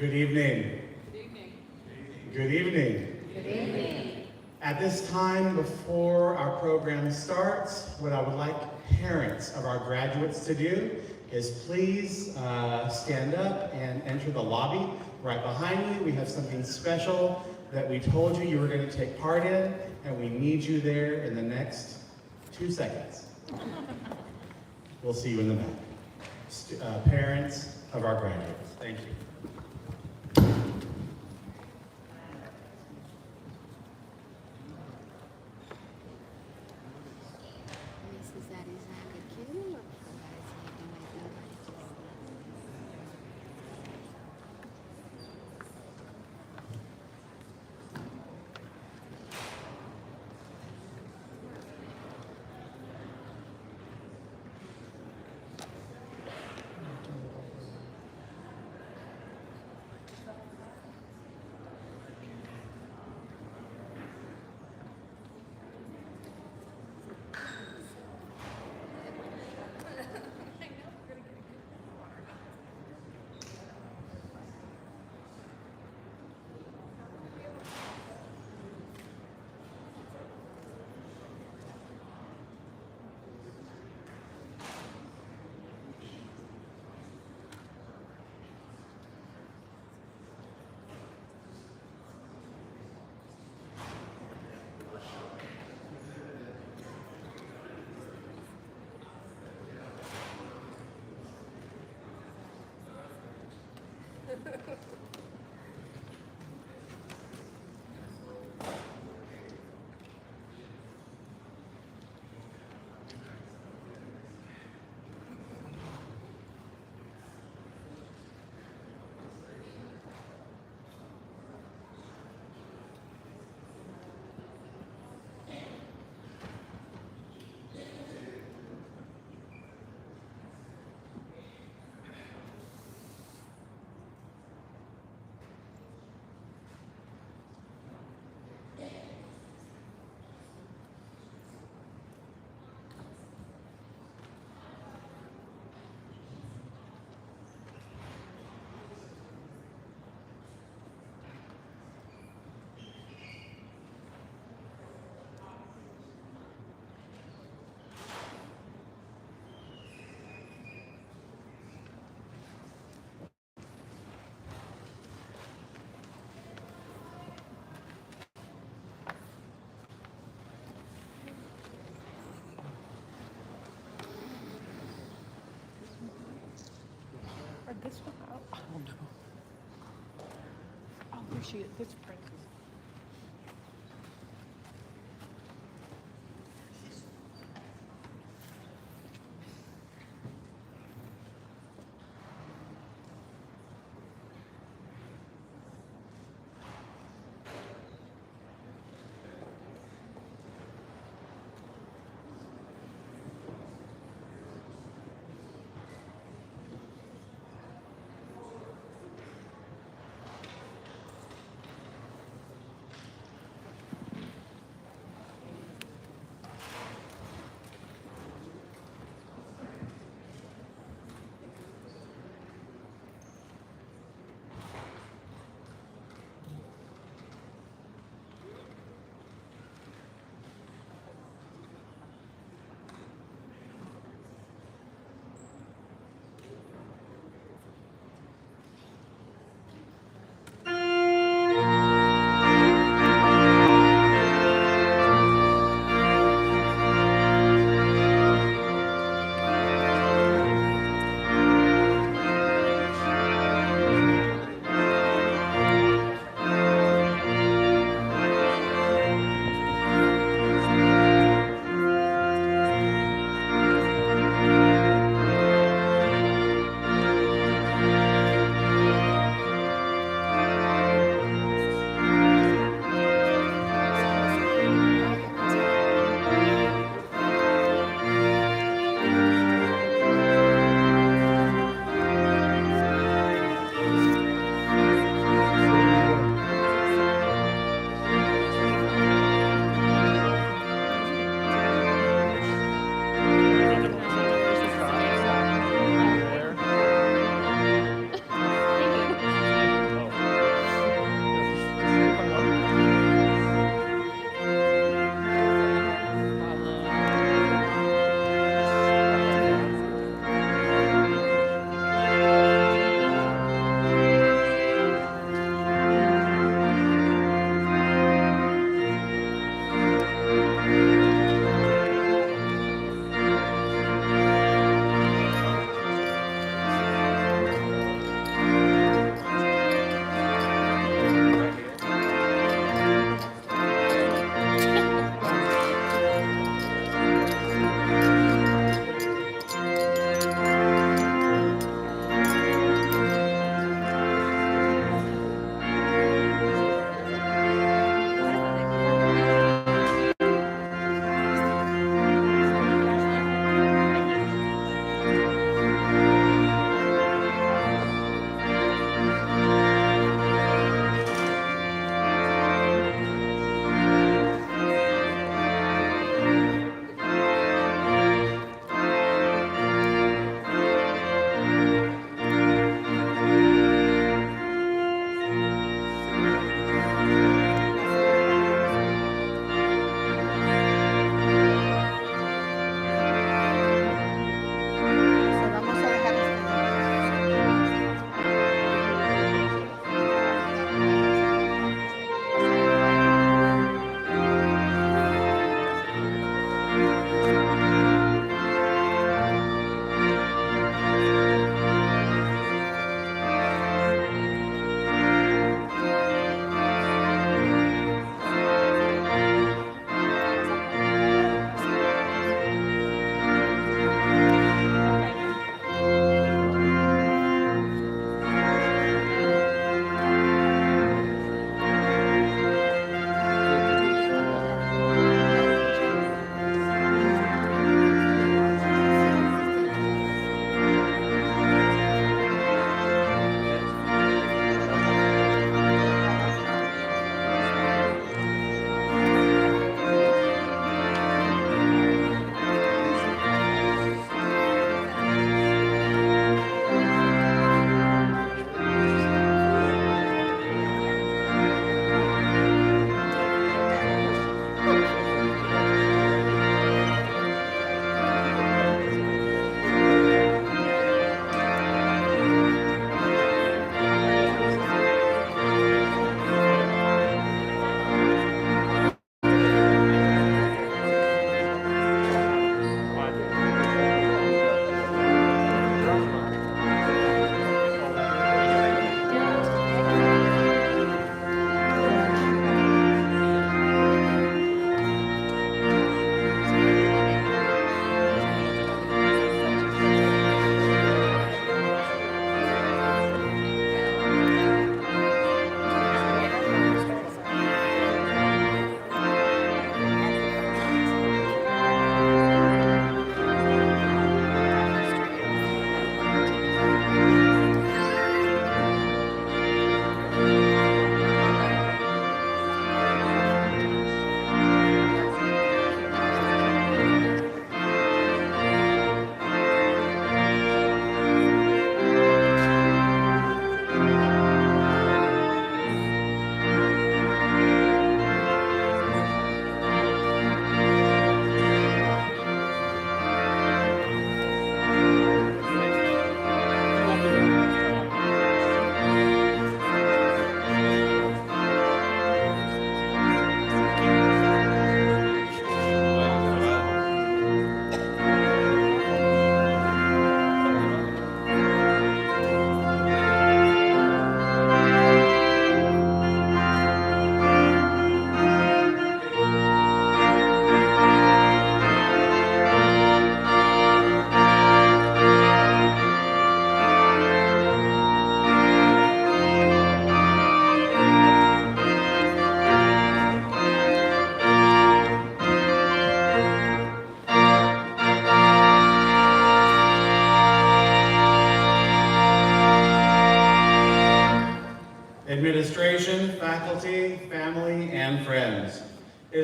Good evening. Good evening. Good evening. Good evening. At this time, before our program starts, what I would like parents of our graduates to do is please stand up and enter the lobby right behind you. We have something special that we told you were going to take part in, and we need you there in the next 2 seconds. We'll see you in the back. Parents of our graduates, thank you. Or this one? Oh no. Oh, there she is. This Princess.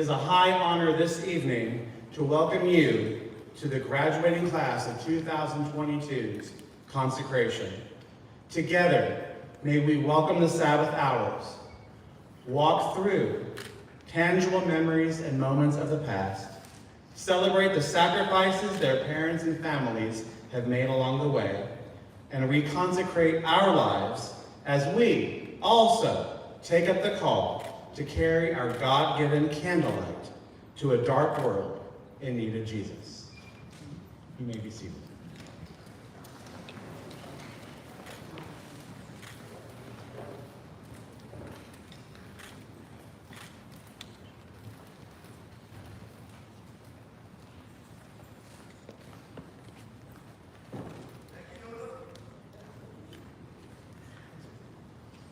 is a high honor this evening to welcome you to the graduating class of 2022's Consecration. Together, may we welcome the Sabbath hours, walk through tangible memories and moments of the past, celebrate the sacrifices their parents and families have made along the way, and reconsecrate our lives as we also take up the call to carry our God-given candlelight to a dark world in need of Jesus. You may be seated.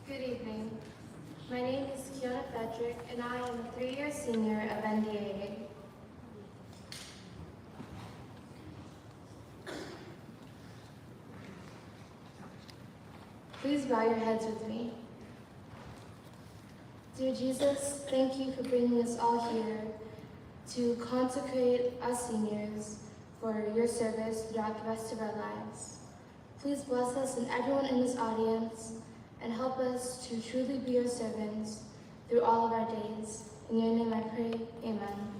Good evening. My name is Kiana Frederick, and I am a 3-year senior of NDAA. Please bow your heads with me. Dear Jesus, thank you for bringing us all here to consecrate us seniors for your service throughout the rest of our lives. Please bless us and everyone in this audience and help us to truly be your servants through all of our days. In your name I pray, amen.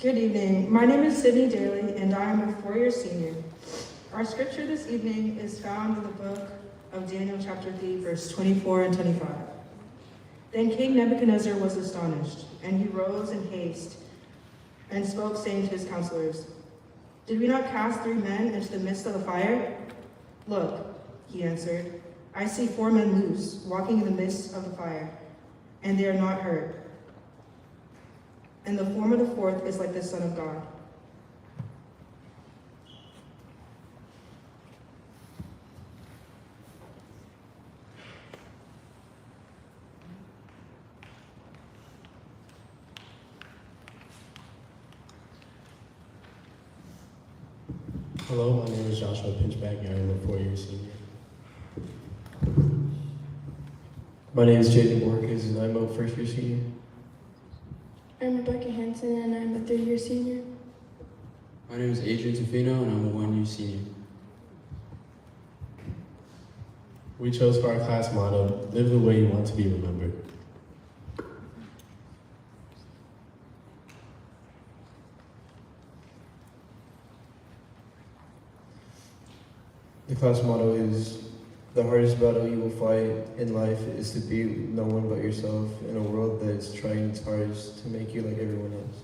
Good evening. My name is Sydney Daly, and I am a 4-year senior. Our scripture this evening is found in the book of Daniel chapter 3, verse 24 and 25. Then King Nebuchadnezzar was astonished, and he rose in haste and spoke, saying to his counselors, "Did we not cast 3 men into the midst of the fire?" "Look," he answered, "I see 4 men loose, walking in the midst of the fire, and they are not hurt. And the form of the 4th is like the Son of God." Hello, my name is Joshua Pinchback, and I'm a 4-year senior. My name is Jaden Borges, and I'm a 1st-year senior. I'm Rebecca Hansen, and I'm a 3-year senior. My name is Adrian Tofino, and I'm a 1-year senior. We chose for our class motto, "Live the way you want to be remembered." The class motto is, "The hardest battle you will fight in life is to be no one but yourself in a world that is trying its hardest to make you like everyone else."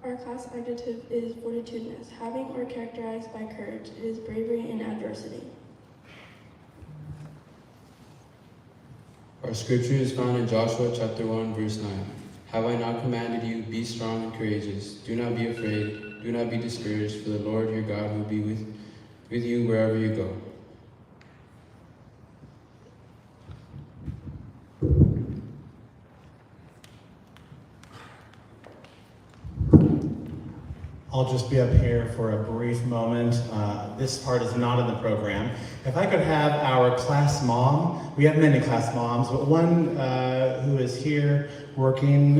Our class adjective is fortitudinous, having or characterized by courage. It is bravery in adversity. Our scripture is found in Joshua chapter 1, verse 9. "Have I not commanded you, be strong and courageous? Do not be afraid, do not be discouraged, for the Lord your God will be with you wherever you go." I'll just be up here for a brief moment. This part is not in the program. If I could have our class mom, we have many class moms, but one who is here working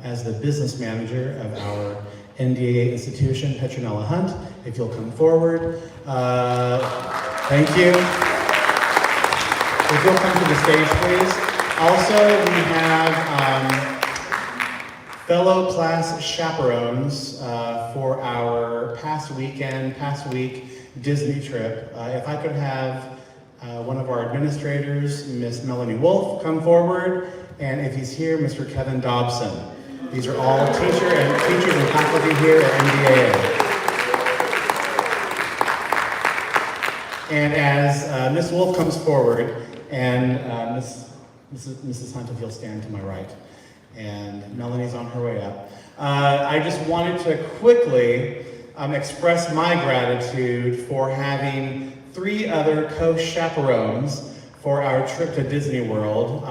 as the business manager of our NDAA institution, Petronella Hunt, if you'll come forward. Thank you. If you'll come to the stage, please. Also, we have fellow class chaperones for our past week Disney trip. If I could have one of our administrators, Miss Melanie Wolf, come forward, and if he's here, Mr. Kevin Dobson. These are all teachers and faculty here at NDAA. And as Miss Wolf comes forward, And Mrs. Hunt, if you'll stand to my right. And Melanie's on her way up. I just wanted to quickly express my gratitude for having 3 other co-chaperones for our trip to Disney World.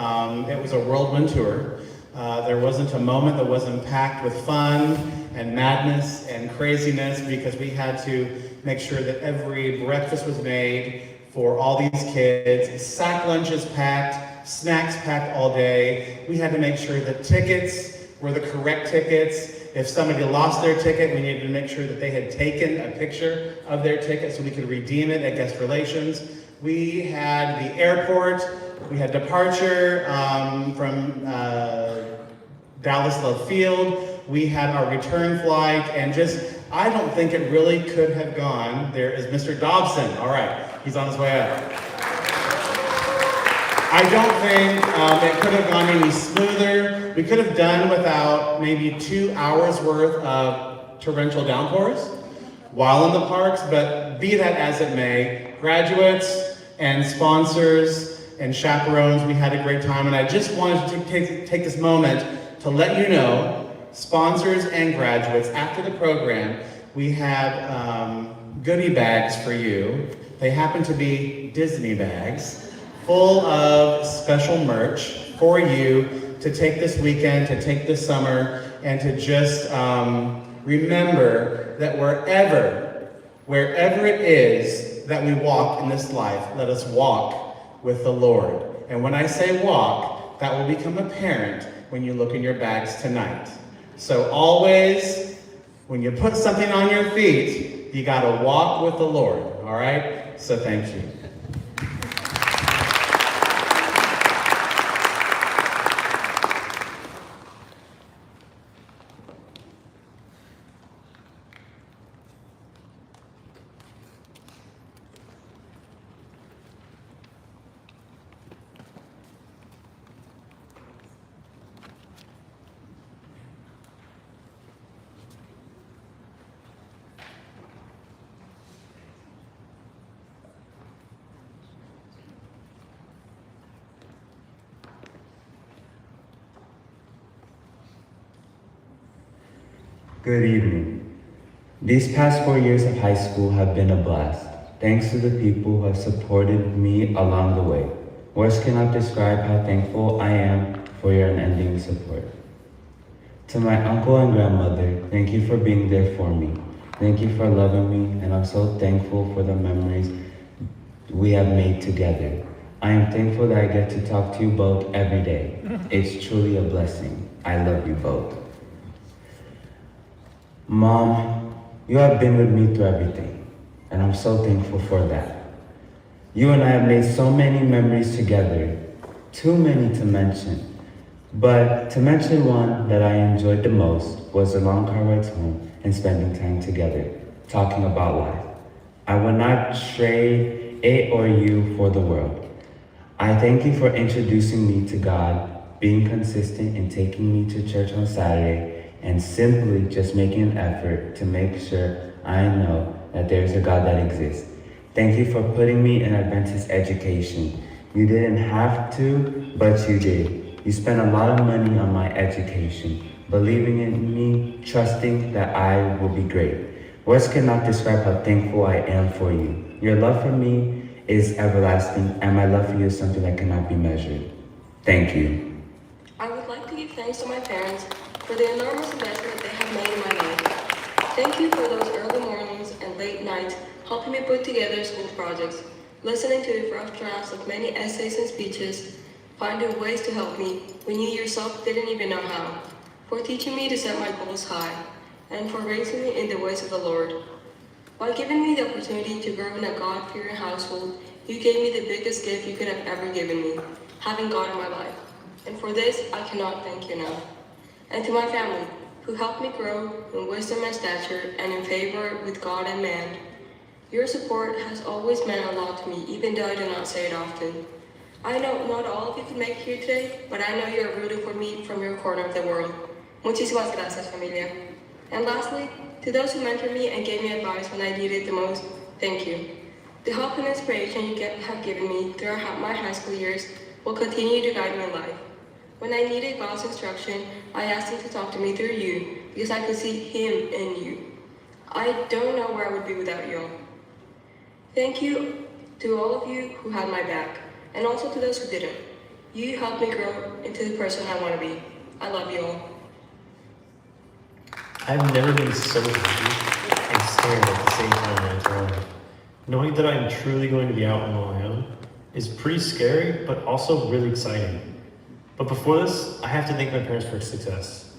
It was a whirlwind tour. There wasn't a moment that wasn't packed with fun and madness and craziness, because we had to make sure that every breakfast was made for all these kids, sack lunches packed, snacks packed all day. We had to make sure that tickets were the correct tickets. If somebody lost their ticket, we needed to make sure that they had taken a picture of their ticket so we could redeem it at guest relations. We had the airport, we had departure from Dallas Love Field, we had our return flight, and I don't think it really could have gone. There is Mr. Dobson. All right, he's on his way up. I don't think it could have gone any smoother. We could have done without maybe 2 hours worth of torrential downpours while in the parks, but be that as it may, graduates and sponsors and chaperones, we had a great time, and I just wanted to take this moment to let you know, sponsors and graduates, after the program, we have goodie bags for you. They happen to be Disney bags full of special merch for you to take this weekend, to take this summer, and to just remember that wherever it is that we walk in this life, let us walk with the Lord. And when I say walk, that will become apparent when you look in your bags tonight. So always, when you put something on your feet, you gotta walk with the Lord, all right? So thank you. Good evening. These past 4 years of high school have been a blast, thanks to the people who have supported me along the way. Words cannot describe how thankful I am for your unending support. To my uncle and grandmother, thank you for being there for me. Thank you for loving me, and I'm so thankful for the memories we have made together. I am thankful that I get to talk to you both every day. It's truly a blessing. I love you both. Mom, you have been with me through everything, and I'm so thankful for that. You and I have made so many memories together, too many to mention. But to mention one that I enjoyed the most was the long car rides home and spending time together, talking about life. I would not trade it or you for the world. I thank you for introducing me to God, being consistent in taking me to church on Saturday, and simply just making an effort to make sure I know that there is a God that exists. Thank you for putting me in Adventist education. You didn't have to, but you did. You spent a lot of money on my education, believing in me, trusting that I will be great. Words cannot describe how thankful I am for you. Your love for me is everlasting, and my love for you is something that cannot be measured. Thank you. I would like to give thanks to my parents for the enormous investment they have made in my life. Thank you for those early mornings and late nights helping me put together school projects, listening to the rough drafts of many essays and speeches, finding ways to help me when you yourself didn't even know how, for teaching me to set my goals high, and for raising me in the ways of the Lord. By giving me the opportunity to grow in a God-fearing household, you gave me the biggest gift you could have ever given me, having God in my life. And for this, I cannot thank you enough. And to my family, who helped me grow in wisdom and stature and in favor with God and man. Your support has always meant a lot to me, even though I do not say it often. I know not all of you can make it here today, but I know you are rooting for me from your corner of the world. Muchísimas gracias, familia. And lastly, to those who mentored me and gave me advice when I needed it the most, thank you. The help and inspiration you have given me throughout my high school years will continue to guide my life. When I needed God's instruction, I asked Him to talk to me through you because I could see Him in you. I don't know where I would be without you all. Thank you to all of you who had my back, and also to those who didn't. You helped me grow into the person I want to be. I love you all. I've never been so happy and scared at the same time in my entire life. Knowing that I'm truly going to be out on my own is pretty scary, but also really exciting. But before this, I have to thank my parents for success.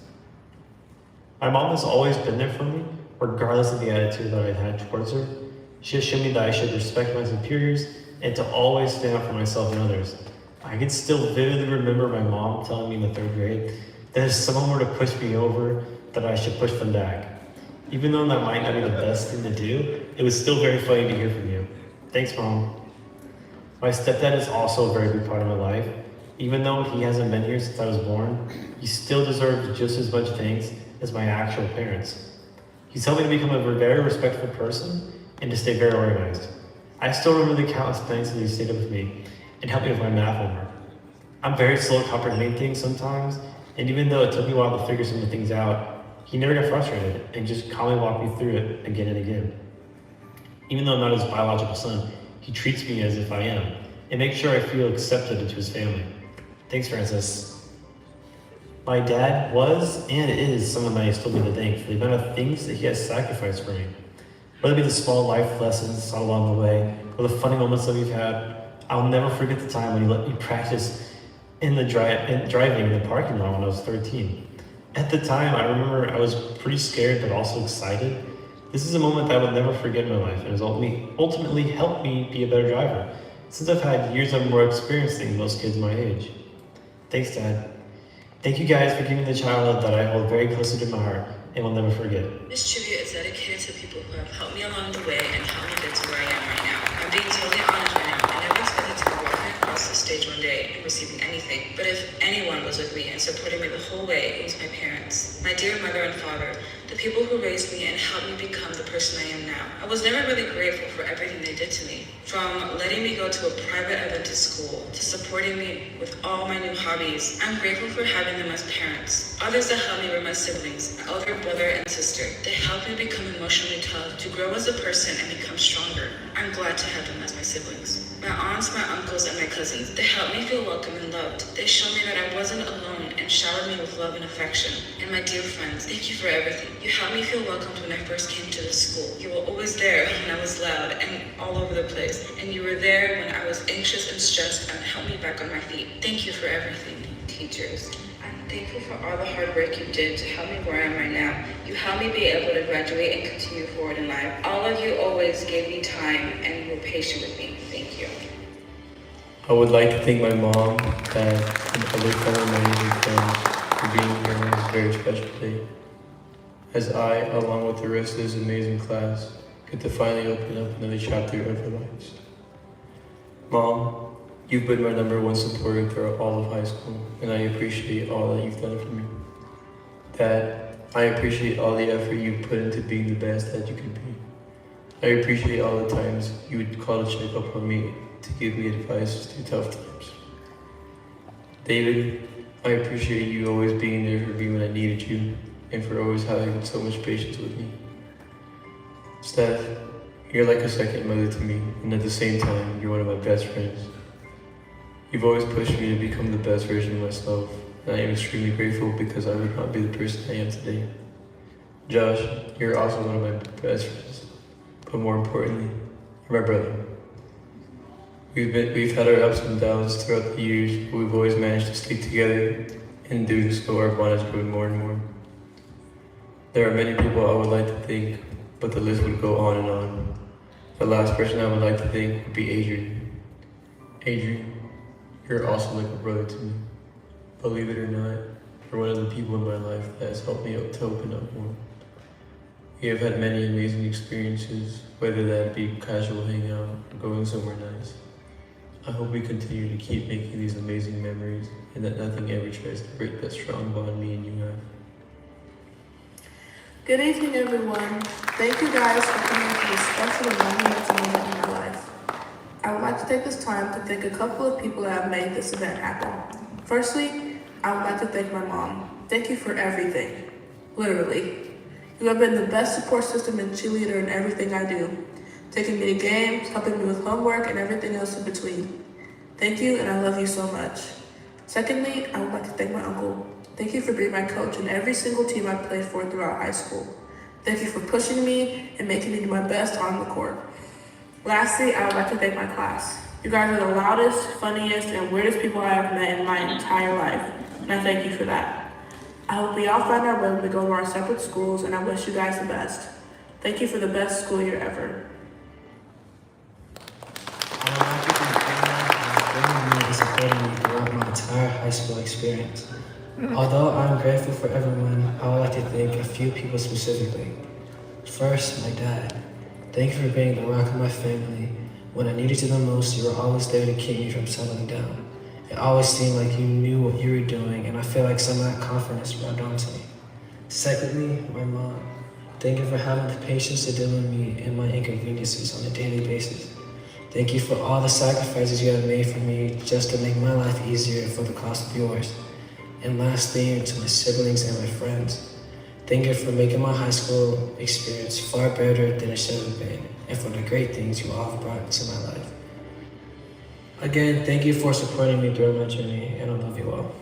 My mom has always been there for me, regardless of the attitude that I've had towards her. She has shown me that I should respect my superiors and to always stand up for myself and others. I can still vividly remember my mom telling me in the 3rd grade that if someone were to push me over, that I should push them back. Even though that might not be the best thing to do, it was still very funny to hear from you. Thanks, Mom. My stepdad is also a very big part of my life. Even though he hasn't been here since I was born, he still deserves just as much thanks as my actual parents. He's helped me to become a very respectful person and to stay very organized. I still remember the countless nights that he stayed up with me and helped me with my math homework. I'm very slow at comprehending things sometimes, and even though it took me a while to figure some of the things out, he never got frustrated and just calmly walked me through it again and again. Even though I'm not his biological son, he treats me as if I am and makes sure I feel accepted into his family. Thanks, Francis. My dad was and is someone that I still need to thank for the amount of things that he has sacrificed for me. Whether it be the small life lessons taught along the way or the funny moments that we've had, I'll never forget the time when he let me practice in the driving in the parking lot when I was 13. At the time, I remember I was pretty scared but also excited. This is a moment that I would never forget in my life and has ultimately helped me be a better driver since I've had years of more experience than most kids my age. Thanks, Dad. Thank you guys for giving me the childhood that I hold very closely to my heart and will never forget. This tribute is dedicated to people who have helped me along the way and helped me get to where I am right now. I'm being totally honest right now. I never expected to be walking across the stage one day and receiving anything. But if anyone was with me and supported me the whole way, it was my parents. My dear mother and father, the people who raised me and helped me become the person I am now. I was never really grateful for everything they did to me. From letting me go to a private Adventist school, to supporting me with all my new hobbies. I'm grateful for having them as parents. Others that helped me were my siblings, my older brother and sister. They helped me become emotionally tough, to grow as a person and become stronger. I'm glad to have them as my siblings. My aunts, my uncles, and my cousins, they helped me feel welcome and loved. They showed me that I wasn't alone and showered me with love and affection. And my dear friends, thank you for everything. You helped me feel welcomed when I first came to this school. You were always there when I was loud and all over the place. And you were there when I was anxious and stressed and helped me back on my feet. Thank you for everything, teachers. I'm thankful for all the hard work you did to help me where I am right now. You helped me be able to graduate and continue forward in life. All of you always gave me time and were patient with me. Thank you. I would like to thank my mom, dad, and other fellow members and friends for being here on this very special day. As I, along with the rest of this amazing class, get to finally open up another chapter of our lives. Mom, you've been my #1 supporter throughout all of high school, and I appreciate all that you've done for me. Dad, I appreciate all the effort you put into being the best that you could be. I appreciate all the times you would call to check up on me to give me advice through tough times. David, I appreciate you always being there for me when I needed you, and for always having so much patience with me. Steph, you're like a second mother to me, and at the same time, you're one of my best friends. You've always pushed me to become the best version of myself, and I am extremely grateful because I would not be the person I am today. Josh, you're also one of my best friends, but more importantly, you're my brother. We've had our ups and downs throughout the years, but we've always managed to stick together, and in doing so, our bond has grown more and more. There are many people I would like to thank, but the list would go on and on. The last person I would like to thank would be Adrian. Adrian, you're also like a brother to me. Believe it or not, you're one of the people in my life that has helped me to open up more. We have had many amazing experiences, whether that be casual hangout or going somewhere nice. I hope we continue to keep making these amazing memories and that nothing ever tries to break that strong bond me and you have. Good evening, everyone. Thank you guys for coming to this special and monumental moment in my life. I would like to take this time to thank a couple of people that have made this event happen. Firstly, I would like to thank my mom. Thank you for everything. Literally. You have been the best support system and cheerleader in everything I do. Taking me to games, helping me with homework, and everything else in between. Thank you, and I love you so much. Secondly, I would like to thank my uncle. Thank you for being my coach in every single team I played for throughout high school. Thank you for pushing me and making me do my best on the court. Lastly, I would like to thank my class. You guys are the loudest, funniest, and weirdest people I have met in my entire life, and I thank you for that. I hope we all find our way when we go to our separate schools, and I wish you guys the best. Thank you for the best school year ever. I would like to thank everyone for bringing me and supporting me throughout my entire high school experience. Although I'm grateful for everyone, I would like to thank a few people specifically. First, my dad. Thank you for being the rock of my family. When I needed you the most, you were always there to keep me from settling down. It always seemed like you knew what you were doing, and I feel like some of that confidence rubbed onto me. Secondly, my mom. Thank you for having the patience to deal with me and my inconveniences on a daily basis. Thank you for all the sacrifices you have made for me just to make my life easier for the cost of yours. And lastly, to my siblings and my friends. Thank you for making my high school experience far better than it should have been, and for the great things you all have brought into my life. Again, thank you for supporting me throughout my journey, and I love you all.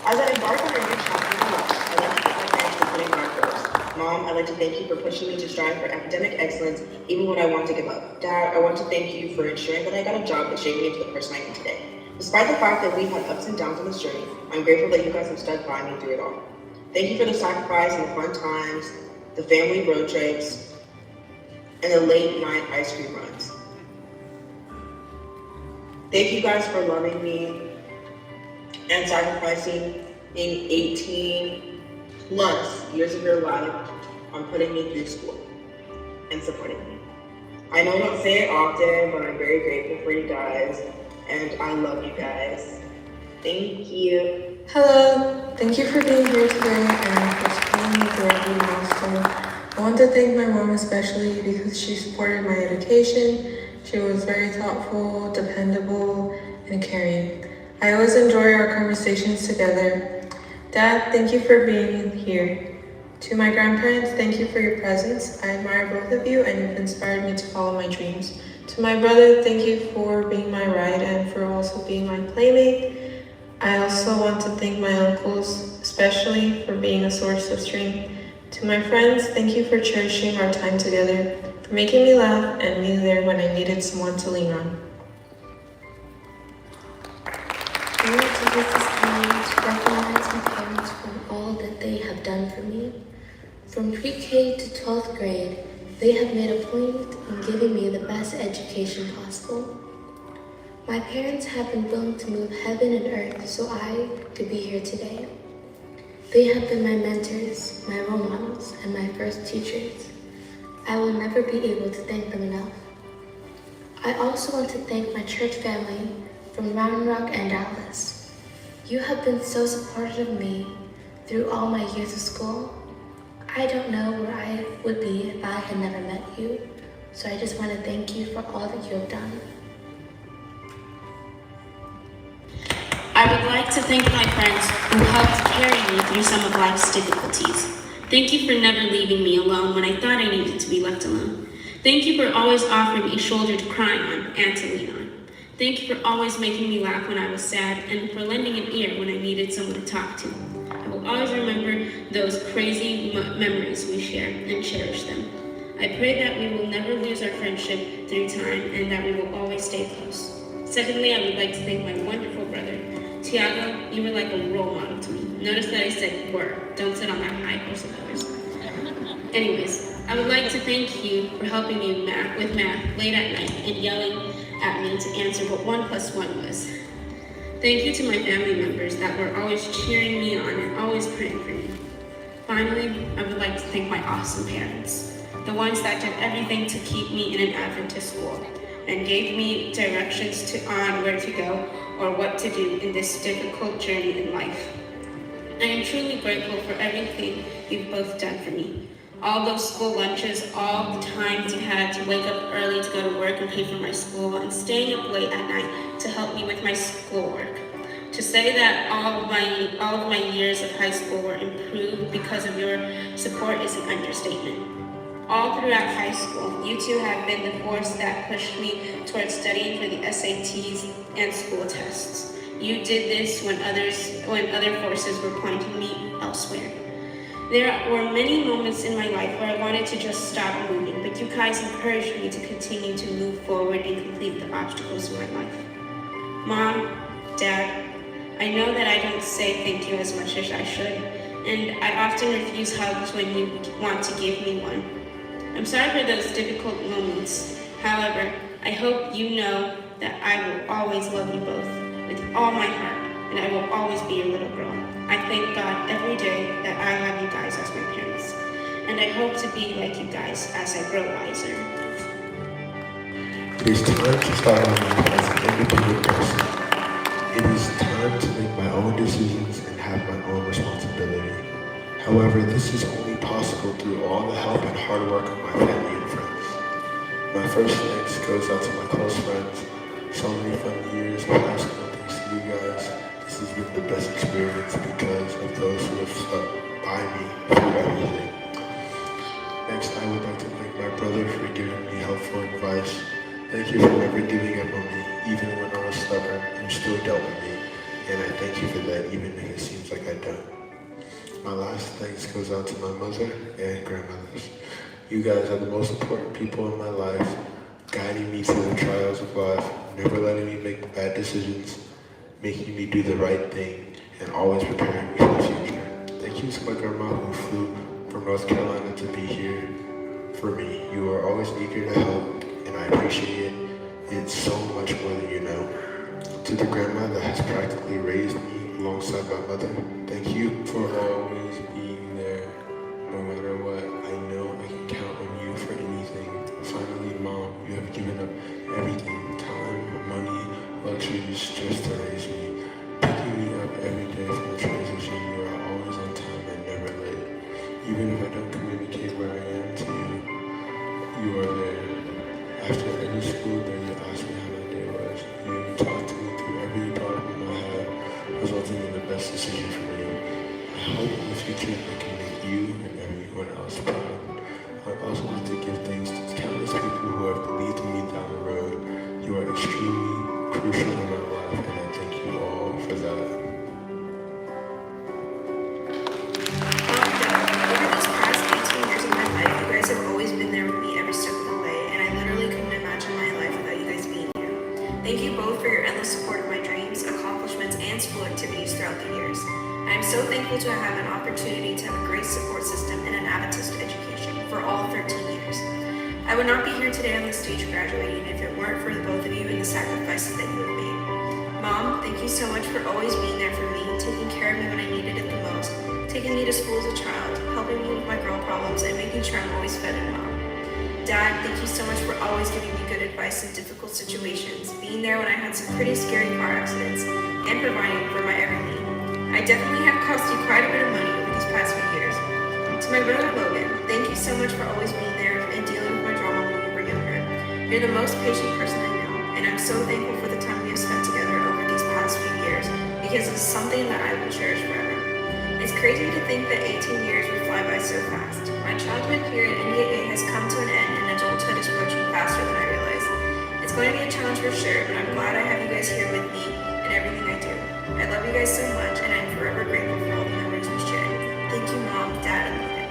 As I embark on our new chapter in life, I'd like to thank my parents for putting God first. Mom, I'd like to thank you for pushing me to strive for academic excellence even when I want to give up. Dad, I want to thank you for ensuring that I got a job that shaped me into the person I am today. Despite the fact that we've had ups and downs on this journey, I'm grateful that you guys have stuck by me through it all. Thank you for the sacrifice and the fun times, the family road trips, and the late night ice cream runs. Thank you guys for loving me and sacrificing in 18 plus years of your life on putting me through school and supporting me. I know I don't say it often, but I'm very grateful for you guys, and I love you guys. Thank you. Hello, thank you for being here today and for supporting me through every milestone. I want to thank my mom especially because she supported my education. She was very thoughtful, dependable, and caring. I always enjoy our conversations together. Dad, thank you for being here. To my grandparents, thank you for your presence. I admire both of you and you've inspired me to follow my dreams. To my brother, thank you for being my ride and for also being my playmate. I also want to thank my uncles, especially for being a source of strength. To my friends, thank you for cherishing our time together, for making me laugh and being there when I needed someone to lean on. I want to use this time to recognize my parents for all that they have done for me. From pre-K to 12th grade, they have made a point in giving me the best education possible. My parents have been willing to move heaven and earth so I could be here today. They have been my mentors, my role models, and my first teachers. I will never be able to thank them enough. I also want to thank my church family from Round Rock and Dallas. You have been so supportive of me through all my years of school. I don't know where I would be if I had never met you, so I just want to thank you for all that you have done. I would like to thank my friends who helped carry me through some of life's difficulties. Thank you for never leaving me alone when I thought I needed to be left alone. Thank you for always offering me a shoulder to cry on and to lean on. Thank you for always making me laugh when I was sad and for lending an ear when I needed someone to talk to. I will always remember those crazy memories we shared and cherish them. I pray that we will never lose our friendship through time and that we will always stay close. Secondly, I would like to thank my wonderful brother. Tiago, you were like a role model to me. Notice that I said were. Don't sit on that high horse of yours. Anyways, I would like to thank you for helping me with math late at night and yelling at me to answer what 1 + 1 was. Thank you to my family members that were always cheering me on and always praying for me. Finally, I would like to thank my awesome parents, the ones that did everything to keep me in an Adventist school and gave me directions on where to go or what to do in this difficult journey in life. I am truly grateful for everything you've both done for me. all those school lunches, all the times you had to wake up early to go to work and pay for my school, and staying up late at night to help me with my schoolwork. To say that all of my years of high school were improved because of your support is an understatement. All throughout high school, you two have been the force that pushed me towards studying for the SATs and school tests. You did this when other forces were pointing me elsewhere. There were many moments in my life where I wanted to just stop moving, but you guys encouraged me to continue to move forward and complete the obstacles in my life. Mom, Dad, I know that I don't say thank you as much as I should, and I often refuse hugs when you want to give me one. I'm sorry for those difficult moments. However, I hope you know that I will always love you both with all my heart, and I will always be your little girl. I thank God every day that I have you guys as my parents, and I hope to be like you guys as I grow wiser. It is time to start living as an independent person. It is time to make my own decisions and have my own responsibility. However, this is only possible through all the help and hard work of my family and friends. My first thanks goes out to my close friends. So many fun years of high school thanks to you guys. This has been the best experience because of those who have stuck by me through everything. Next, I would like to thank my brother for giving me helpful advice. Thank you for never giving up on me, even when I was stubborn. You still dealt with me, and I thank you for that, even if it seems like I don't. My last thanks goes out to my mother and grandmothers. You guys are the most important people in my life, guiding me through the trials of life, never letting me make bad decisions, making me do the right thing, and always preparing me for the future. Thank you to my grandma who flew from North Carolina to be here for me. You are always eager to help, and I appreciate it. It's so much more than you know. To the grandma that has practically raised me alongside my mother, thank you for always being there, no matter what. I know I can count on you for anything. Finally, Mom, you have given up everything, time, money, luxuries just to raise me. Picking me up every day from the transition, you are always on time and never late. Even if I don't communicate where I am to you, you are there. After any school day, you ask me how my day was. You talk to me through every problem I had, resulting in the best decision for me. I hope in the future I can make you and everyone else proud. I'd also like to give thanks to countless people who have believed in me down the road. You are extremely crucial in my life, and I thank you all for that. Over these past 18 years of my life, you guys have always been there with me every step of the way, and I literally couldn't imagine my life without you guys being here. Thank you both for your endless support of my dreams, accomplishments, and school activities throughout the years. I am so thankful to have an opportunity to have a great support system and an Adventist education for all 13 years. I would not be here today on the stage graduating if it weren't for the both of you and the sacrifices that you have made. Mom, thank you so much for always being there for me, taking care of me when I needed it the most, taking me to school as a child, helping me with my girl problems, and making sure I'm always fed and well. Dad, thank you so much for always giving me good advice in difficult situations, being there when I had some pretty scary car accidents, and providing for my every need. I definitely have cost you quite a bit of money over these past few years. To my brother Logan, thank you so much for always being there and dealing with my drama when we were younger. You're the most patient person I know, and I'm so thankful for the time we have spent together over these past few years because it's something that I will cherish forever. It's crazy to think that 18 years would fly by so fast. My childhood here at NEA has come to an end and adulthood is approaching faster than I realized. It's going to be a challenge for sure, but I'm glad I have you guys here with me in everything I do. I love you guys so much, and I'm forever grateful for all the memories we shared. Thank you, Mom, Dad, and Logan.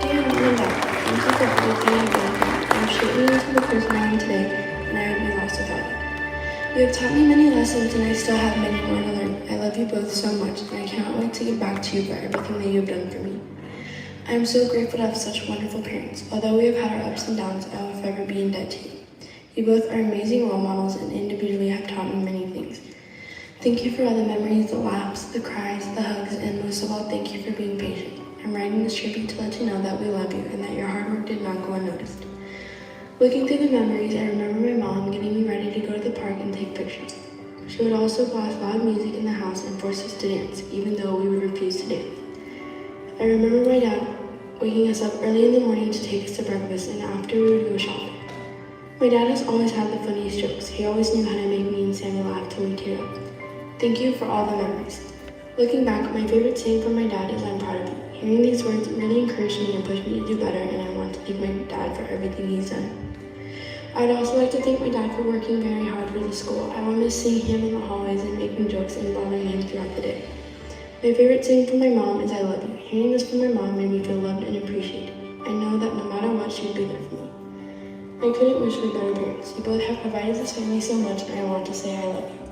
Dear Mom and Dad, thank you for everything you've done for me. You've shaped me into the person I am today, and I would be lost without you. You have taught me many lessons, and I still have many more to learn. I love you both so much, and I cannot wait to give back to you for everything that you have done for me. I am so grateful to have such wonderful parents. Although we have had our ups and downs, I will forever be in debt to you. You both are amazing role models and individually have taught me many things. Thank you for all the memories, the laughs, the cries, the hugs, and most of all, thank you for being patient. I'm writing this tribute to let you know that we love you and that your hard work did not go unnoticed. Looking through the memories, I remember my mom getting me ready to go to the park and take pictures. She would also blast loud music in the house and force us to dance, even though we would refuse to dance. I remember my dad waking us up early in the morning to take us to breakfast, and after we would go shopping. My dad has always had the funniest jokes. He always knew how to make me and Sammy laugh till we tear up. Thank you for all the memories. Looking back, my favorite saying from my dad is "I'm proud of you." Hearing these words really encouraged me and pushed me to do better, and I want to thank my dad for everything he's done. I'd also like to thank my dad for working very hard for the school. I will miss seeing him in the hallways and making jokes and bothering him throughout the day. My favorite saying from my mom is "I love you." Hearing this from my mom made me feel loved and appreciated. I know that no matter what, she would be there for me. I couldn't wish for better parents. You both have provided this family so much, and I want to say I love you.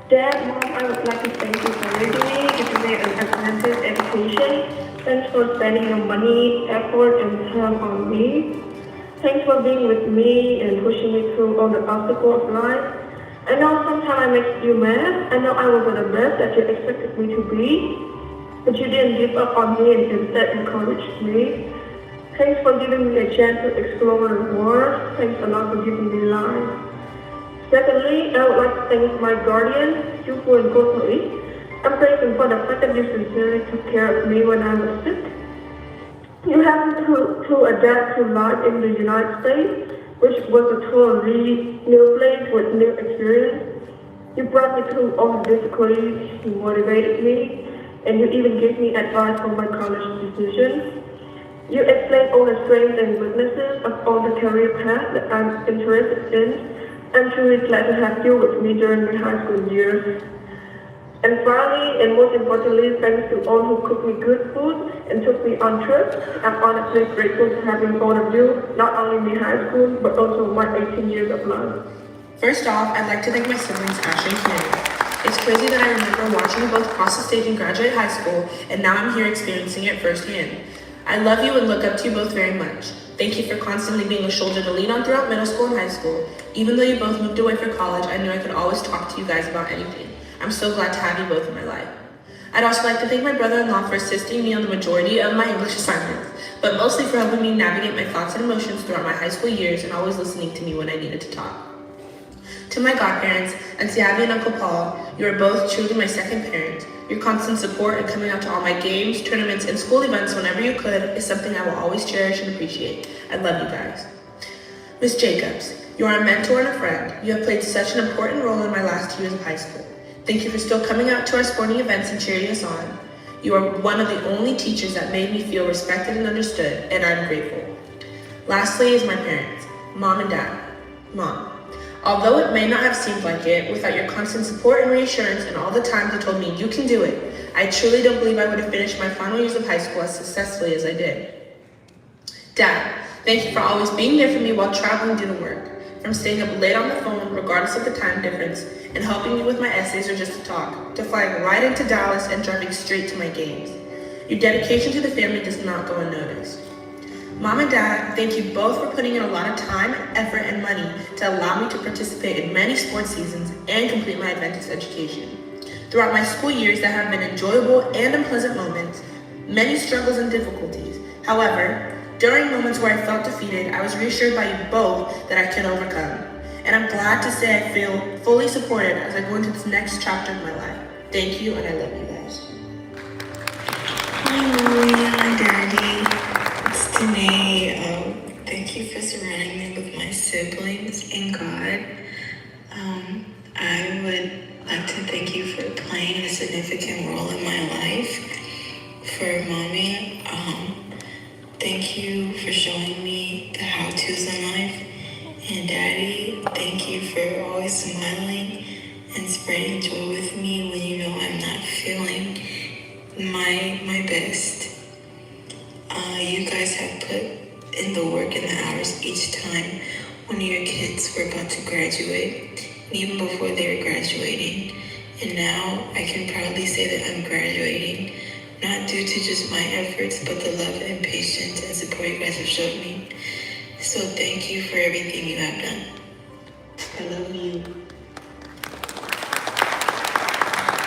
Dad, Mom, I would like to thank you for raising me, giving me an excellent education. Thanks for spending your money, effort, and time on me. Thanks for being with me and pushing me through all the obstacles of life. I know sometimes I make you mad. I know I wasn't the best that you expected me to be, but you didn't give up on me and instead encouraged me. Thanks for giving me a chance to explore the world. Thanks a lot for giving me life. Secondly, I would like to thank my guardian, Yufu and Kosoi. I'm grateful for the fact that you sincerely took care of me when I was sick. You helped me to adapt to life in the United States, which was a totally new place with new experience. You brought me through all the difficulties, you motivated me, and you even gave me advice on my college decisions. You explained all the strengths and weaknesses of all the career paths that I'm interested in. I'm truly glad to have you with me during my high school years. And finally, and most importantly, thanks to all who cooked me good food and took me on trips. I'm honestly grateful for having all of you, not only in high school, but also my 18 years of life. First off, I'd like to thank my siblings, Ashley and Candy. It's crazy that I remember watching you both cross the stage and graduate high school, and now I'm here experiencing it firsthand. I love you and look up to you both very much. Thank you for constantly being a shoulder to lean on throughout middle school and high school. Even though you both moved away for college, I knew I could always talk to you guys about anything. I'm so glad to have you both in my life. I'd also like to thank my brother-in-law for assisting me on the majority of my English assignments, but mostly for helping me navigate my thoughts and emotions throughout my high school years and always listening to me when I needed to talk. To my godparents, Auntie Abby and Uncle Paul, you are both truly my second parents. Your constant support and coming out to all my games, tournaments, and school events whenever you could is something I will always cherish and appreciate. I love you guys. Miss Jacobs, you are a mentor and a friend. You have played such an important role in my last 2 years of high school. Thank you for still coming out to our sporting events and cheering us on. You are one of the only teachers that made me feel respected and understood, and I'm grateful. Lastly is my parents, Mom and Dad. Mom, although it may not have seemed like it, without your constant support and reassurance and all the times you told me you can do it, I truly don't believe I would have finished my final years of high school as successfully as I did. Dad, thank you for always being there for me while traveling due to work. From staying up late on the phone, regardless of the time difference, and helping me with my essays or just to talk, to flying right into Dallas and driving straight to my games. Your dedication to the family does not go unnoticed. Mom and Dad, thank you both for putting in a lot of time, effort, and money to allow me to participate in many sports seasons and complete my Adventist education. Throughout my school years, there have been enjoyable and unpleasant moments, many struggles and difficulties. However, during moments where I felt defeated, I was reassured by you both that I could overcome. And I'm glad to say I feel fully supported as I go into this next chapter of my life. Thank you, and I love you guys. Hi, Mommy. Hi, Daddy. It's Danae. Thank you for surrounding me with my siblings and God. I would like to thank you for playing a significant role in my life. For Mommy, thank you for showing me the how-tos in life. And Daddy, thank you for always smiling and spreading joy with me when you know I'm not feeling my best. You guys have put in the work and the hours each time one of your kids were about to graduate, and even before they were graduating. And now I can proudly say that I'm graduating, not due to just my efforts, but the love and patience and support you guys have showed me. So thank you for everything you have done. I love you.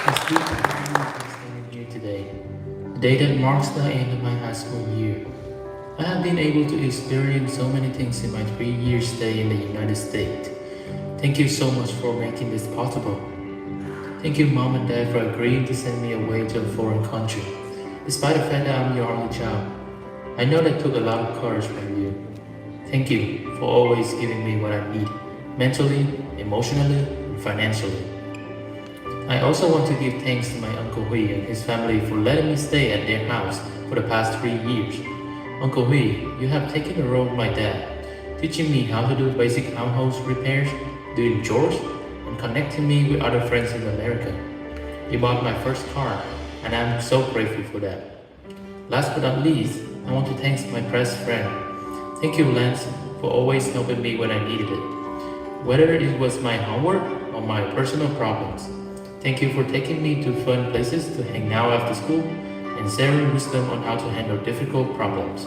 It's good to be here today, the day that marks the end of my high school year. I have been able to experience so many things in my 3-year stay in the United States. Thank you so much for making this possible. Thank you, Mom and Dad, for agreeing to send me away to a foreign country, despite the fact that I'm your only child. I know that took a lot of courage from you. Thank you for always giving me what I need, mentally, emotionally, and financially. I also want to give thanks to my Uncle Hui and his family for letting me stay at their house for the past 3 years. Uncle Hui, you have taken the role of my dad, teaching me how to do basic household repairs, doing chores, and connecting me with other friends in America. You bought my first car, and I'm so grateful for that. Last but not least, I want to thank my best friend. Thank you, Lance, for always helping me when I needed it. Whether it was my homework or my personal problems. Thank you for taking me to fun places to hang out after school and sharing wisdom on how to handle difficult problems.